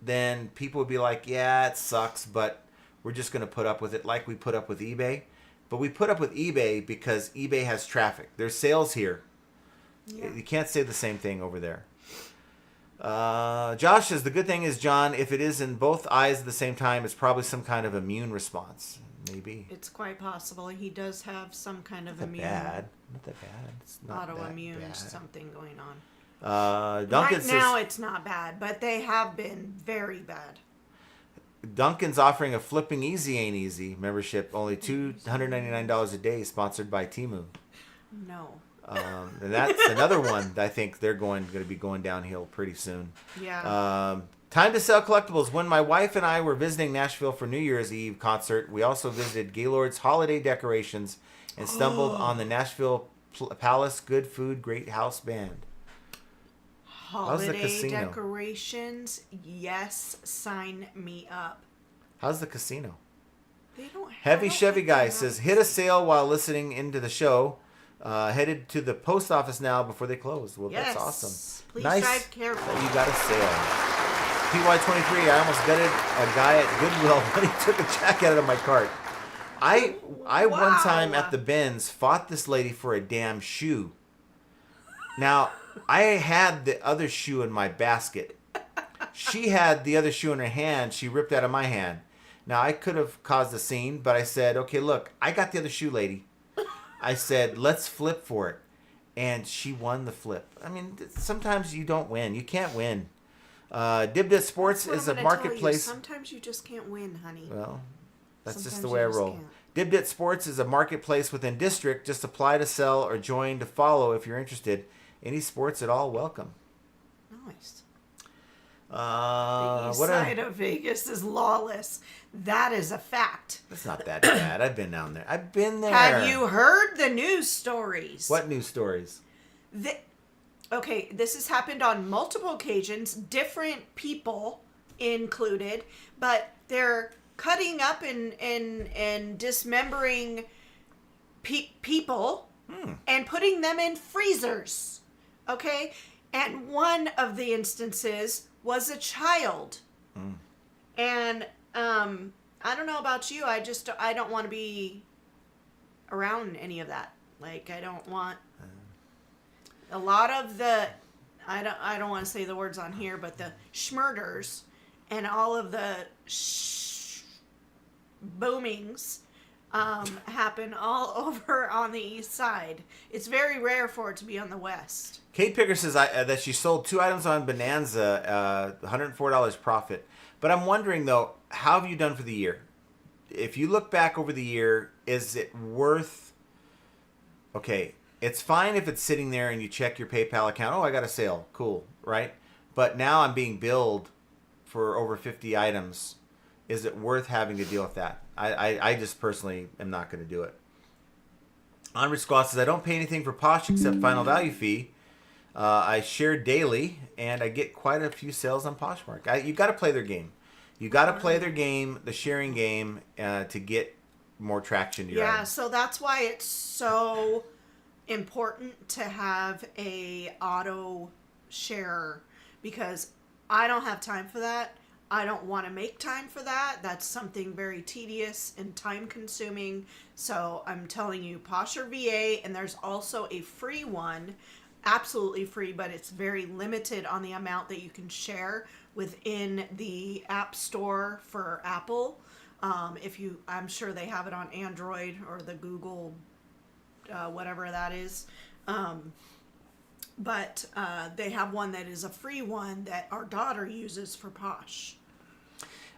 Speaker 2: then people would be like, yeah, it sucks, but we're just going to put up with it like we put up with eBay. But we put up with eBay because eBay has traffic. There's sales here. Yeah. You can't say the same thing over there. Josh says, the good thing is, John, if it is in both eyes at the same time, it's probably some kind of immune response. Maybe.
Speaker 3: It's quite possible. He does have some kind of immune.
Speaker 2: Not that bad. It's not
Speaker 3: autoimmune
Speaker 2: that bad.
Speaker 3: Something going on.
Speaker 2: Duncan
Speaker 3: right now it's not bad, but they have been very bad.
Speaker 2: Duncan's offering a Flipping Easy Ain't Easy membership, only $299 a day, sponsored by Temu.
Speaker 3: No.
Speaker 2: And that's another one that I think they're going to be going downhill pretty soon.
Speaker 3: Yeah.
Speaker 2: Time to sell collectibles. When my wife and I were visiting Nashville for New Year's Eve concert, we also visited Gaylord's holiday decorations and stumbled on the Nashville Palace Good Food Great House Band.
Speaker 3: Holiday decorations, yes, sign me up.
Speaker 2: How's the casino?
Speaker 3: They don't have
Speaker 2: Heavy Chevy Guy says, hit a sale while listening into the show. Headed to the post office now before they close. Well,
Speaker 3: yes.
Speaker 2: That's awesome.
Speaker 3: Please
Speaker 2: nice
Speaker 3: drive carefully.
Speaker 2: You got a sale. PY23, I almost gutted a guy at Goodwill when he took a jacket out of my cart. I one time at the Benz fought this lady for a damn shoe. Now, I had the other shoe in my basket. She had the other shoe in her hand. She ripped out of my hand. Now, I could have caused a scene, but I said, okay, look, I got the other shoe, lady. I said, let's flip for it. And she won the flip. I mean, sometimes you don't win. You can't win. Dibdit Sports is a marketplace.
Speaker 3: Sometimes you just can't win, honey.
Speaker 2: Well, that's
Speaker 3: Sometimes
Speaker 2: just the way I roll.
Speaker 3: Can't.
Speaker 2: Dibdit Sports is a marketplace within District. Just apply to sell or join to follow if you're interested. Any sports at all, welcome.
Speaker 3: Nice. The east side of Vegas is lawless. That is a fact.
Speaker 2: That's not that bad. I've been down there. I've been there.
Speaker 3: Have you heard the news stories?
Speaker 2: What news stories?
Speaker 3: Okay, this has happened on multiple occasions, different people included, but they're cutting up and dismembering people and putting them in freezers. Okay? And one of the instances was a child. And I don't know about you, I don't want to be around any of that. Like, I don't want a lot of the, I don't want to say the words on here, but the schmurders and all of the boomings happen all over on the east side. It's very rare for it to be on the west.
Speaker 2: Kate Picker says that she sold 2 items on Bonanza, $104 profit. But I'm wondering, though, how have you done for the year? If you look back over the year, is it worth... Okay, it's fine if it's sitting there and you check your PayPal account. Oh, I got a sale. Cool, right? But now I'm being billed for over 50 items. Is it worth having to deal with that? I just personally am not going to do it. Onward Squad says, I don't pay anything for Posh except final value fee. I share daily, and I get quite a few sales on Poshmark. You got to play their game. You got to play their game, the sharing game, to get more traction to your items.
Speaker 3: So that's why it's so important to have a auto share, because I don't have time for that. I don't want to make time for that. That's something very tedious and time consuming. So I'm telling you, Posher VA, and there's also a free one, absolutely free, but it's very limited on the amount that you can share within the App Store for Apple. I'm sure they have it on Android or the Google, whatever that is. But they have one that is a free one that our daughter uses for Posh.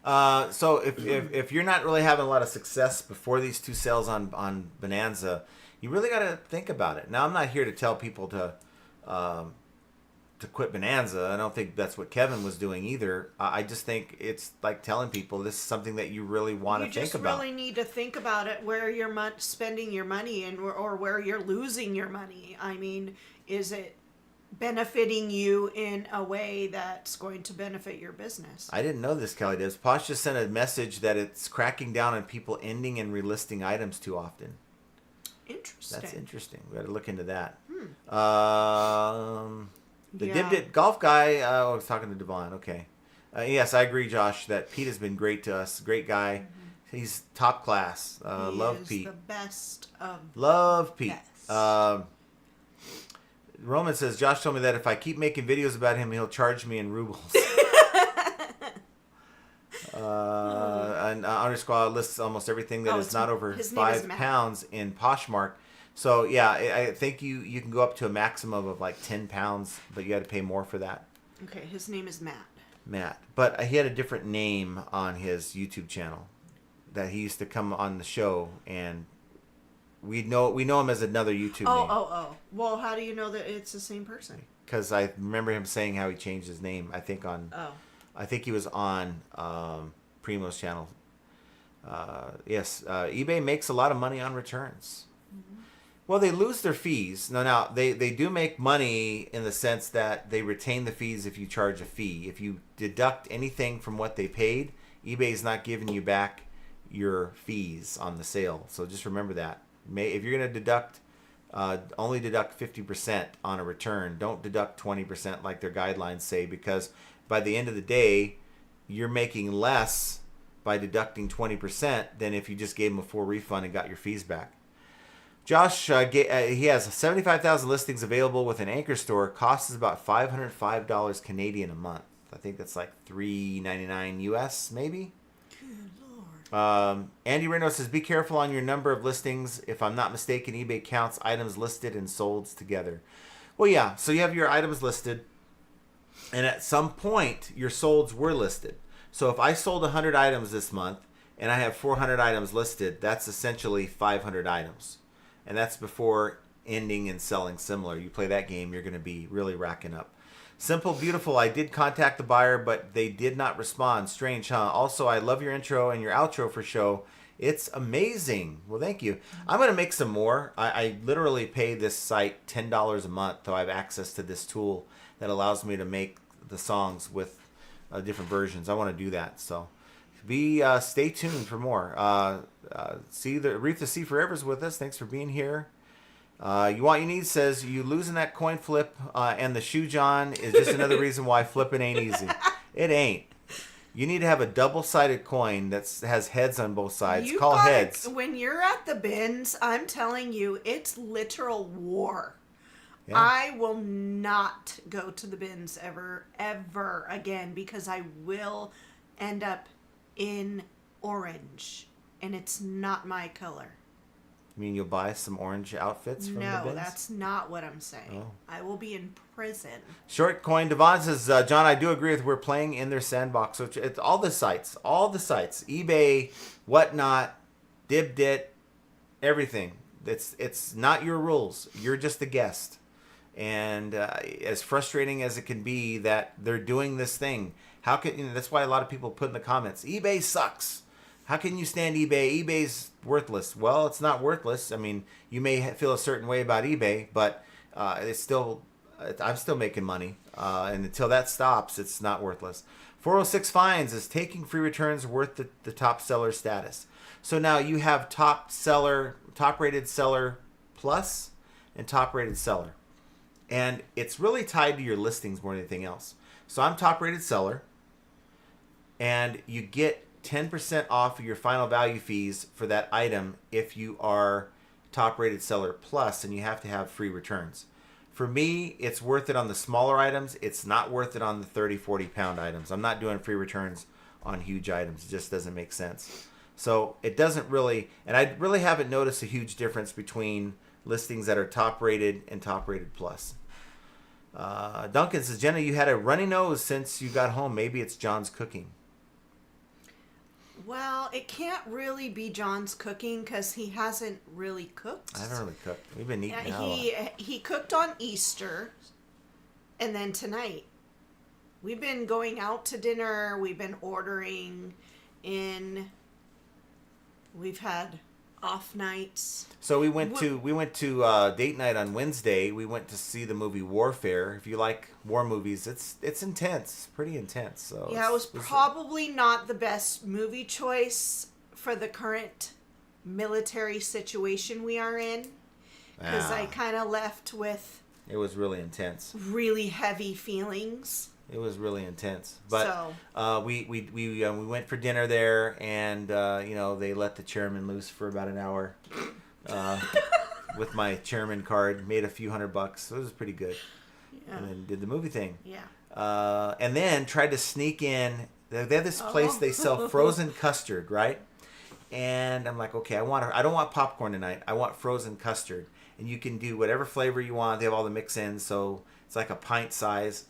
Speaker 2: So if you're not really having a lot of success before these 2 sales on Bonanza, you really got to think about it. Now, I'm not here to tell people to quit Bonanza. I don't think that's what Kevin was doing either. I just think it's like telling people this is something that you really want to think about.
Speaker 3: You just really need to think about it, where you're spending your money and or where you're losing your money. I mean, is it benefiting you in a way that's going to benefit your business?
Speaker 2: I didn't know this, Kelly Dibs. Posh just sent a message that it's cracking down on people ending and relisting items too often.
Speaker 3: Interesting.
Speaker 2: That's interesting. We got to look into that. The Dibdit Golf Guy, I was talking to Devon. Okay. Yes, I agree, Josh, that Pete has been great to us. Great guy. He's top class.
Speaker 3: He
Speaker 2: Love
Speaker 3: is
Speaker 2: Pete.
Speaker 3: the best of
Speaker 2: Love Pete.
Speaker 3: best.
Speaker 2: Roman says, Josh told me that if I keep making videos about him, he'll charge me in rubles. And Honor Squad lists almost everything that is not over
Speaker 3: his name is
Speaker 2: 5
Speaker 3: Matt.
Speaker 2: pounds in Poshmark. So, yeah, I think you can go up to a maximum of like 10 pounds, but you got to pay more for that.
Speaker 3: Okay, his name is Matt.
Speaker 2: Matt. But he had a different name on his YouTube channel that he used to come on the show, and we know him as another YouTube name.
Speaker 3: Oh. Well, how do you know that it's the same person?
Speaker 2: Because I remember him saying how he changed his name. I think he was on Primo's channel. Yes, eBay makes a lot of money on returns. Mm-hmm. Well, they lose their fees. Now they do make money in the sense that they retain the fees if you charge a fee. If you deduct anything from what they paid, eBay is not giving you back your fees on the sale. So just remember that. If you're going to only deduct 50% on a return. Don't deduct 20% like their guidelines say, because by the end of the day, you're making less by deducting 20% than if you just gave them a full refund and got your fees back. Josh, he has 75,000 listings available with an anchor store. Cost is about $505 Canadian a month. I think that's like $3.99 US, maybe. Good Lord. Andy Reno says, be careful on your number of listings. If I'm not mistaken, eBay counts items listed and solds together. Well, yeah. So you have your items listed, and at some point, your solds were listed. So if I sold 100 items this month, and I have 400 items listed, that's essentially 500 items. And that's before ending and selling similar. You play that game, you're going to be really racking up. Simple, beautiful. I did contact the buyer, but they did not respond. Strange, huh? Also, I love your intro and your outro for show. It's amazing. Well, thank you. I'm going to make some more. I literally pay this site $10 a month, so I have access to this tool that allows me to make the songs with different versions. I want to do that. So stay tuned for more. Reef the Sea Forever's with us. Thanks for being here. You Want You Need says, you losing that coin flip and the shoe John is just another reason why flipping ain't easy. It ain't. You need to have a double-sided coin that has heads on both sides. Call heads.
Speaker 3: When you're at the bins, I'm telling you, it's literal war. Yeah. I will not go to the bins ever again, because I will end up in orange, and it's not my color.
Speaker 2: You mean you'll buy some orange outfits from the bins?
Speaker 3: No, that's not what I'm saying. Oh. I will be in prison.
Speaker 2: Short Coin Devon says, John, I do agree with we're playing in their sandbox. So it's all the sites, eBay, whatnot, DibDit, everything. It's not your rules. You're just a guest. And as frustrating as it can be that they're doing this thing, that's why a lot of people put in the comments, eBay sucks. How can you stand eBay? eBay's worthless. Well, it's not worthless. I mean, you may feel a certain way about eBay, but I'm still making money. And until that stops, it's not worthless. 406 Fines is taking free returns worth the top seller status. So now you have top rated seller plus, and top rated seller. And it's really tied to your listings more than anything else. So I'm top rated seller, and you get 10% off of your final value fees for that item if you are top rated seller plus, and you have to have free returns. For me, it's worth it on the smaller items. It's not worth it on the 30, 40 pound items. I'm not doing free returns on huge items. It just doesn't make sense. So it doesn't really, and I really haven't noticed a huge difference between listings that are top rated and top rated plus. Duncan says, Jenna, you had a runny nose since you got home. Maybe it's John's cooking.
Speaker 3: Well, it can't really be John's cooking because he hasn't really cooked.
Speaker 2: I haven't really cooked. We've been eating out.
Speaker 3: He cooked on Easter, and then tonight. We've been going out to dinner. We've been ordering in. We've had off nights.
Speaker 2: So we went to date night on Wednesday. We went to see the movie Warfare. If you like war movies, it's intense, pretty intense. So
Speaker 3: yeah, it was probably not the best movie choice for the current military situation we are in, because I kind of left with.
Speaker 2: It was really intense.
Speaker 3: Really heavy feelings.
Speaker 2: It was really intense. But
Speaker 3: So-
Speaker 2: we went for dinner there, and they let the chairman loose for about an hour with my chairman card. Made a few $100. So it was pretty good.
Speaker 3: Yeah.
Speaker 2: And then did the movie thing.
Speaker 3: Yeah.
Speaker 2: And then tried to sneak in. They have this place they sell frozen custard, right? And I'm like, okay, I don't want popcorn tonight. I want frozen custard. And you can do whatever flavor you want. They have all the mix-ins, so it's like a pint size.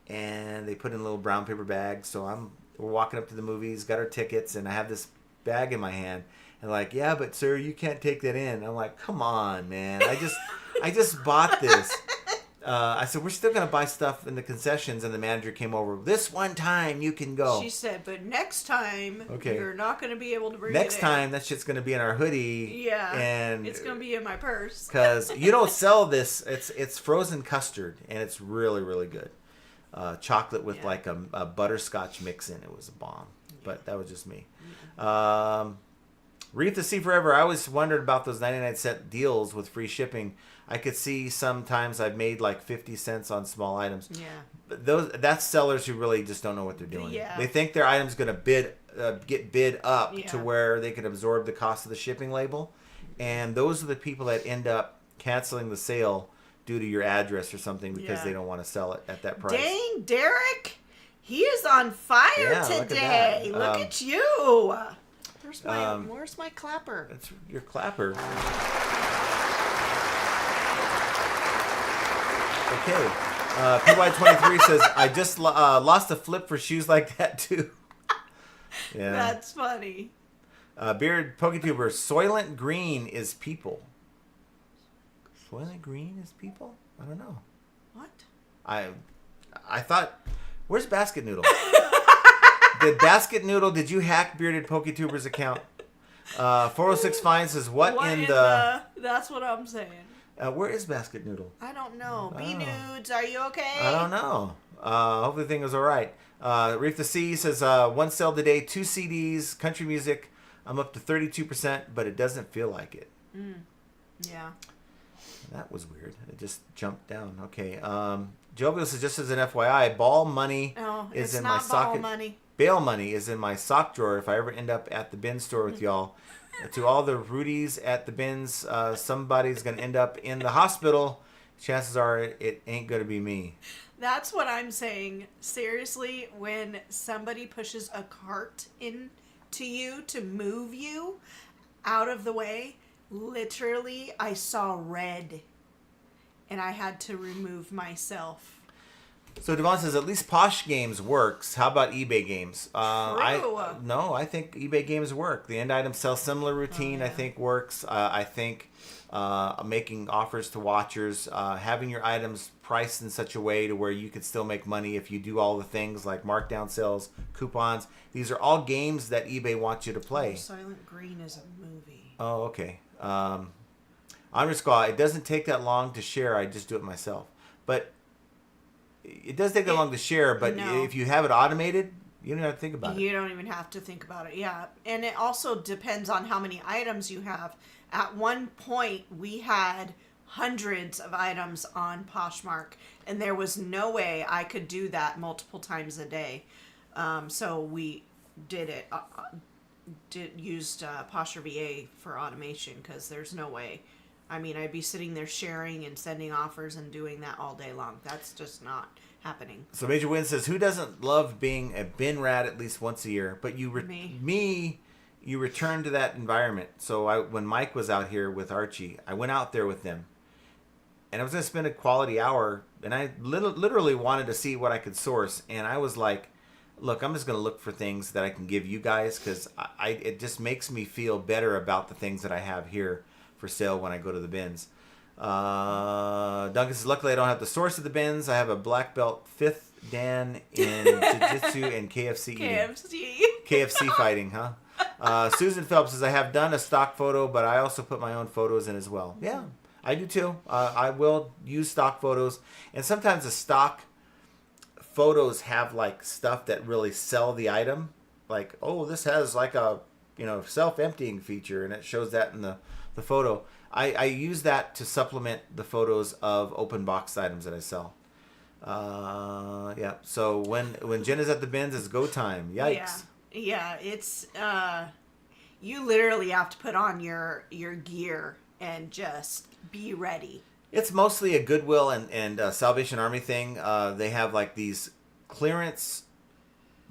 Speaker 2: And they put in little brown paper bags. So we're walking up to the movies, got our tickets, and I have this bag in my hand. And like, yeah, but sir, you can't take that in. I'm like, come on, man. I just bought this. I said, we're still going to buy stuff in the concessions. And the manager came over. This one time you can go.
Speaker 3: She said, but next time you're not going to be able to bring
Speaker 2: next
Speaker 3: it in.
Speaker 2: time that shit's going to be in our hoodie.
Speaker 3: Yeah.
Speaker 2: And
Speaker 3: it's going to be in my purse.
Speaker 2: Because you don't sell this. It's frozen custard. And it's really, really good. Chocolate with like a butterscotch mix in. It was a bomb. But that was just me. Reef the Sea Forever. I always wondered about those 99-cent deals with free shipping. I could see sometimes I've made like 50 cents on small items.
Speaker 3: Yeah.
Speaker 2: But that's sellers who really just don't know what they're doing.
Speaker 3: Yeah.
Speaker 2: They think their item's going to get bid up to
Speaker 3: Yeah.
Speaker 2: where they can absorb the cost of the shipping label. And those are the people that end up canceling the sale due to your address or something because they don't want to sell it at that price.
Speaker 3: Dang, Derek. He is on fire
Speaker 2: Yeah, look at
Speaker 3: today.
Speaker 2: that.
Speaker 3: Look at you.
Speaker 2: Um,
Speaker 3: Where's my clapper?
Speaker 2: That's your clapper. Okay. PY23 says, I just lost a flip for shoes like that too. Yeah.
Speaker 3: That's funny.
Speaker 2: Beard PokeTuber, Soylent Green is people. Soylent Green is people? I don't know.
Speaker 3: What?
Speaker 2: I thought, where's Basket Noodle? Did you hack Bearded PokeTuber's account? 406 Fine says, what in the...
Speaker 3: That's what I'm saying.
Speaker 2: Where is Basket Noodle?
Speaker 3: I don't know. B-Nudes, are you okay?
Speaker 2: I don't know. Hopefully the thing was all right. Reef the Sea says, one sale today, 2 CDs, country music. I'm up to 32%, but it doesn't feel like it.
Speaker 3: Yeah.
Speaker 2: That was weird. It just jumped down. Okay. Jovial says, just as an FYI, ball money is in my socket.
Speaker 3: Money.
Speaker 2: Bail money is in my sock drawer if I ever end up at the bin store with y'all. To all the Rudies at the bins, somebody's going to end up in the hospital. Chances are it ain't going to be me.
Speaker 3: That's what I'm saying. Seriously, when somebody pushes a cart into you to move you out of the way, literally, I saw red. And I had to remove myself.
Speaker 2: So Devon says, at least Posh Games works. How about eBay Games?
Speaker 3: True.
Speaker 2: I think eBay Games work. The end item sell similar routine, I think, works. I think making offers to watchers, having your items priced in such a way to where you could still make money if you do all the things like markdown sales, coupons. These are all games that eBay wants you to play.
Speaker 3: Silent Green is a movie.
Speaker 2: Oh, okay. It doesn't take that long to share. I just do it myself. But it does take that long to share, but if you have it automated, you don't have to think about it.
Speaker 3: You don't even have to think about it, yeah. And it also depends on how many items you have. At one point, we had hundreds of items on Poshmark, and there was no way I could do that multiple times a day. So we did it. Used Posher VA for automation because there's no way. I mean, I'd be sitting there sharing and sending offers and doing that all day long. That's just not happening.
Speaker 2: So Major Win says, who doesn't love being a bin rat at least once a year? But you return to that environment. So when Mike was out here with Archie, I went out there with them. And I was going to spend a quality hour. And I literally wanted to see what I could source. And I was like, look, I'm just going to look for things that I can give you guys. Because it just makes me feel better about the things that I have here for sale when I go to the bins. Duncan says, luckily I don't have the source of the bins. I have a black belt 5th Dan in Jiu-Jitsu and KFC eating. KFC fighting, huh? Susan Phelps says, I have done a stock photo, but I also put my own photos in as well. Yeah, I do too. I will use stock photos. And sometimes the stock photos have like stuff that really sell the item. Like, oh, this has like a self-emptying feature, and it shows that in the photo. I use that to supplement the photos of open box items that I sell. Yeah. So when Jen is at the bins, it's go time. Yikes.
Speaker 3: Yeah. It's you literally have to put on your gear and just be ready.
Speaker 2: It's mostly a Goodwill and Salvation Army thing. They have like these clearance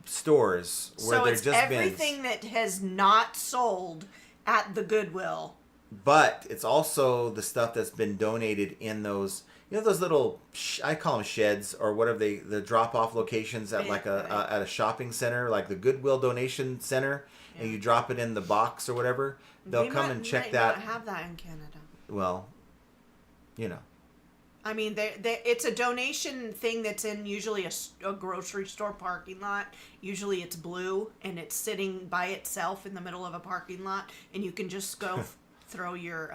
Speaker 2: stores where they're
Speaker 3: it's
Speaker 2: just
Speaker 3: everything
Speaker 2: bins.
Speaker 3: that has not sold at the Goodwill.
Speaker 2: But it's also the stuff that's been donated in those, those little, I call them sheds or whatever the drop-off locations at like at a shopping center, like the Goodwill donation center, and you drop it in the box or whatever. They'll come and check that.
Speaker 3: They might not have that in Canada.
Speaker 2: Well,
Speaker 3: I mean, it's a donation thing that's in usually a grocery store parking lot. Usually it's blue, and it's sitting by itself in the middle of a parking lot, and you can just go throw your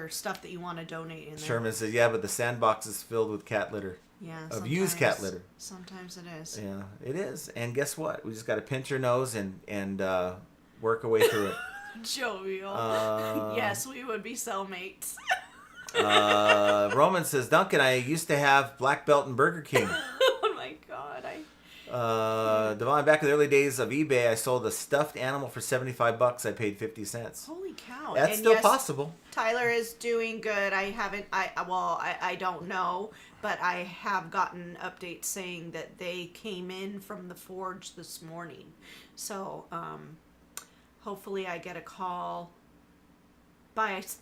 Speaker 3: stuff that you want to donate in there.
Speaker 2: Sherman says, yeah, but the sandbox is filled with cat litter.
Speaker 3: Yeah,
Speaker 2: of used cat litter.
Speaker 3: Sometimes it is.
Speaker 2: Yeah, it is. And guess what? We just got to pinch your nose and work our way through it.
Speaker 3: Jovial. Yes, we would be cellmates.
Speaker 2: Roman says, Duncan, I used to have black belt in Burger King.
Speaker 3: Oh my God,
Speaker 2: Devon, back in the early days of eBay, I sold a stuffed animal for $75. I paid 50 cents.
Speaker 3: Holy cow!
Speaker 2: That's still possible.
Speaker 3: Tyler is doing good. I don't know, but I have gotten updates saying that they came in from the forge this morning. So, hopefully, I get a call.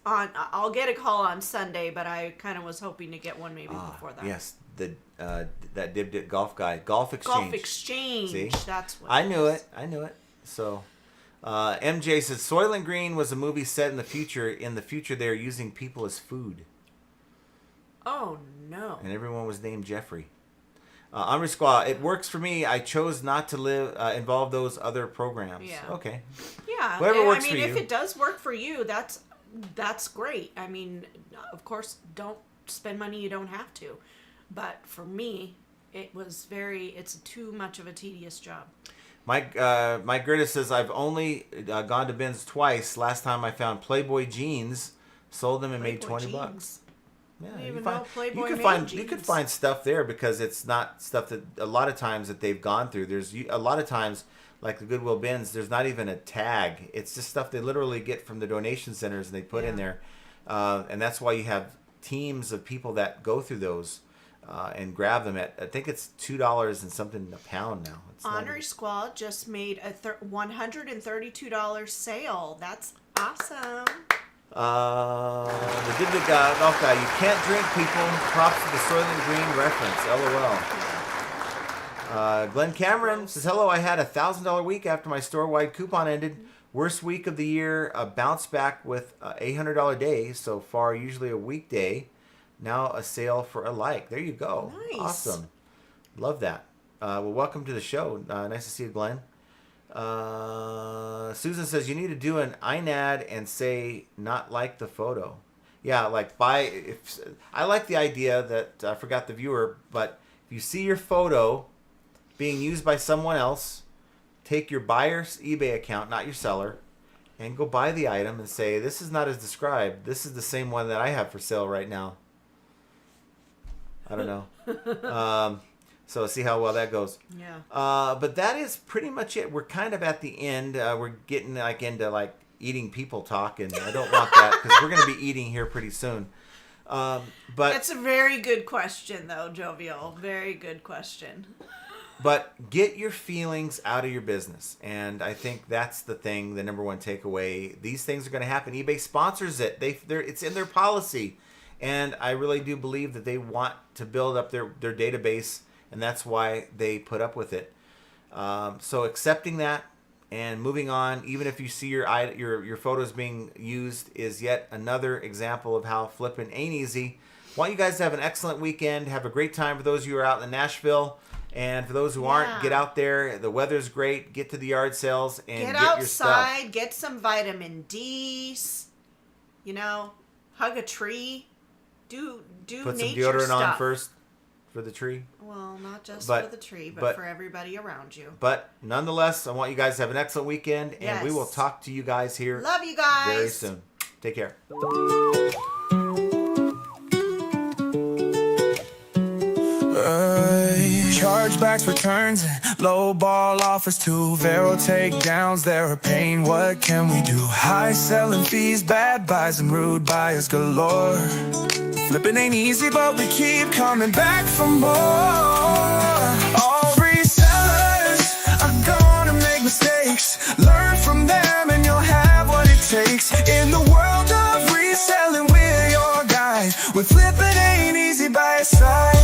Speaker 3: I'll get a call on Sunday, but I kind of was hoping to get one maybe before that.
Speaker 2: Yes, that Dip golf guy, Golf Exchange.
Speaker 3: Golf Exchange. See? That's what
Speaker 2: I knew it. So, MJ says Soylent Green was a movie set in the future. In the future, they're using people as food.
Speaker 3: Oh no!
Speaker 2: And everyone was named Jeffrey. Omri Squaw, it works for me. I chose not to involve those other programs.
Speaker 3: Yeah.
Speaker 2: Okay.
Speaker 3: Yeah.
Speaker 2: Whatever works for you.
Speaker 3: If it does work for you, that's great. I mean, of course, don't spend money you don't have to. But for me, it's too much of a tedious job.
Speaker 2: Mike Gertis says, I've only gone to bins twice. Last time I found Playboy jeans, sold them and made $20. Yeah, you could find stuff there because it's not stuff that a lot of times that they've gone through. There's a lot of times, like the Goodwill bins, there's not even a tag. It's just stuff they literally get from the donation centers and they put in there. And that's why you have teams of people that go through those and grab them at, I think it's $2 and something a pound now.
Speaker 3: Honorary Squall just made a $132 sale. That's awesome.
Speaker 2: The Dibdig golf guy, you can't drink, people. Props to the Soylent Green reference. LOL. Glenn Cameron says, hello, I had a $1,000 week after my store-wide coupon ended. Worst week of the year, a bounce back with a $800 day so far, usually a weekday. Now a sale for a like. There you go.
Speaker 3: Nice.
Speaker 2: Awesome. Love that. Well, welcome to the show. Nice to see you, Glenn. Susan says, you need to do an INAD and say not like the photo. Yeah, like I like the idea that, I forgot the viewer, but if you see your photo being used by someone else, take your buyer's eBay account, not your seller, and go buy the item and say, this is not as described. This is the same one that I have for sale right now. I don't know. So see how well that goes.
Speaker 3: Yeah.
Speaker 2: But that is pretty much it. We're kind of at the end. We're getting into eating people talk, and I don't want that because we're going to be eating here pretty soon. But
Speaker 3: it's a very good question, though, Jovial. Very good question.
Speaker 2: But get your feelings out of your business, and I think that's the thing. The number one takeaway: these things are going to happen. eBay sponsors it. It's in their policy, and I really do believe that they want to build up their database. And that's why they put up with it. So accepting that and moving on, even if you see your photos being used, is yet another example of how flipping ain't easy. Want you guys to have an excellent weekend. Have a great time for those of you who are out in Nashville. And for those who aren't, get out there. The weather's great. Get to the yard sales and get your stuff. Get outside.
Speaker 3: Get some vitamin D. Hug a tree. Do
Speaker 2: Put some
Speaker 3: nature
Speaker 2: deodorant
Speaker 3: stuff
Speaker 2: on first. For the tree?
Speaker 3: Well, not just for the tree, but for everybody around you.
Speaker 2: But nonetheless, I want you guys to have an excellent weekend, and we will talk to you guys here.
Speaker 3: Love you guys.
Speaker 2: Very soon. Take care.
Speaker 1: I Chargebacks, returns, and low ball offers too. Vero takedowns, they're a pain, what can we do? High selling fees, bad buys, and rude buyers galore. Flipping ain't easy, but we keep coming back for more. All resellers are gonna make mistakes. Learn from them and you'll have what it takes. In the world of reselling, we're your guide. When flipping ain't easy by your side.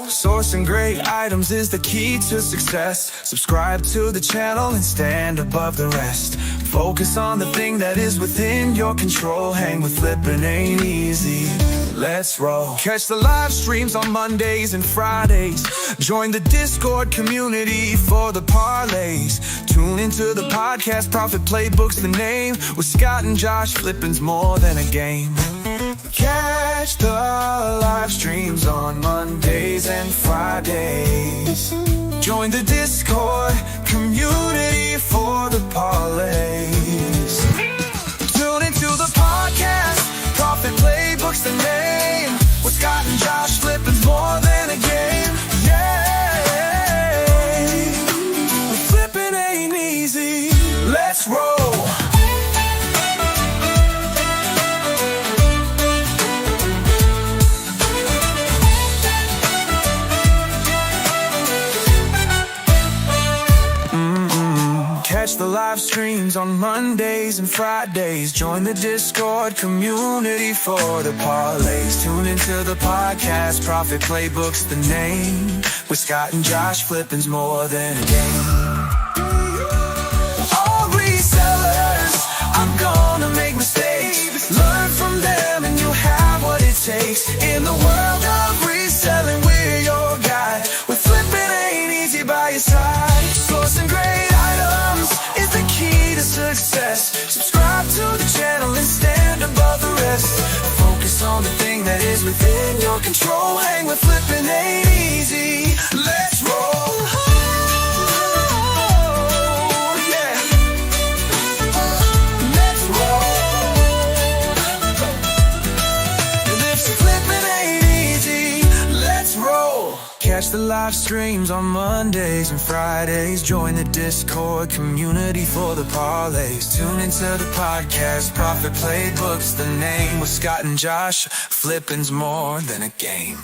Speaker 1: Sourcing great items is the key to success. Subscribe to the channel and stand above the rest. Focus on the thing that is within your control. Hang with flipping ain't easy. Let's roll. Catch the live streams on Mondays and Fridays. Join the Discord community for the parlays. Tune into the podcast, Profit Playbook's the name. With Scott and Josh, flipping's more than a game. Catch the live streams on Mondays and Fridays. Join the Discord community for the parlays. Tune into the podcast, Profit Playbook's the name. With Scott and Josh, flipping's more than a game. Yeah, flipping ain't easy. Let's roll. Catch the live streams on Mondays and Fridays. Join the Discord community for the parlays. Tune into the podcast, Profit Playbook's the name. With Scott and Josh, flipping's more than a game. All resellers are gonna make mistakes. Learn from them and you'll have what it takes. In the world of reselling, we're your guide. With flipping ain't easy by your side. Sourcing great items is the key to success. Subscribe to the channel and stand above the rest. Focus on the thing that is within your control. Hang with flipping ain't easy. Let's roll. Yeah. Let's roll. And if flipping ain't easy, let's roll. Catch the live streams on Mondays and Fridays. Join the Discord community for the parlays. Tune into the podcast, Profit Playbook's the name. With Scott and Josh, flipping's more than a game.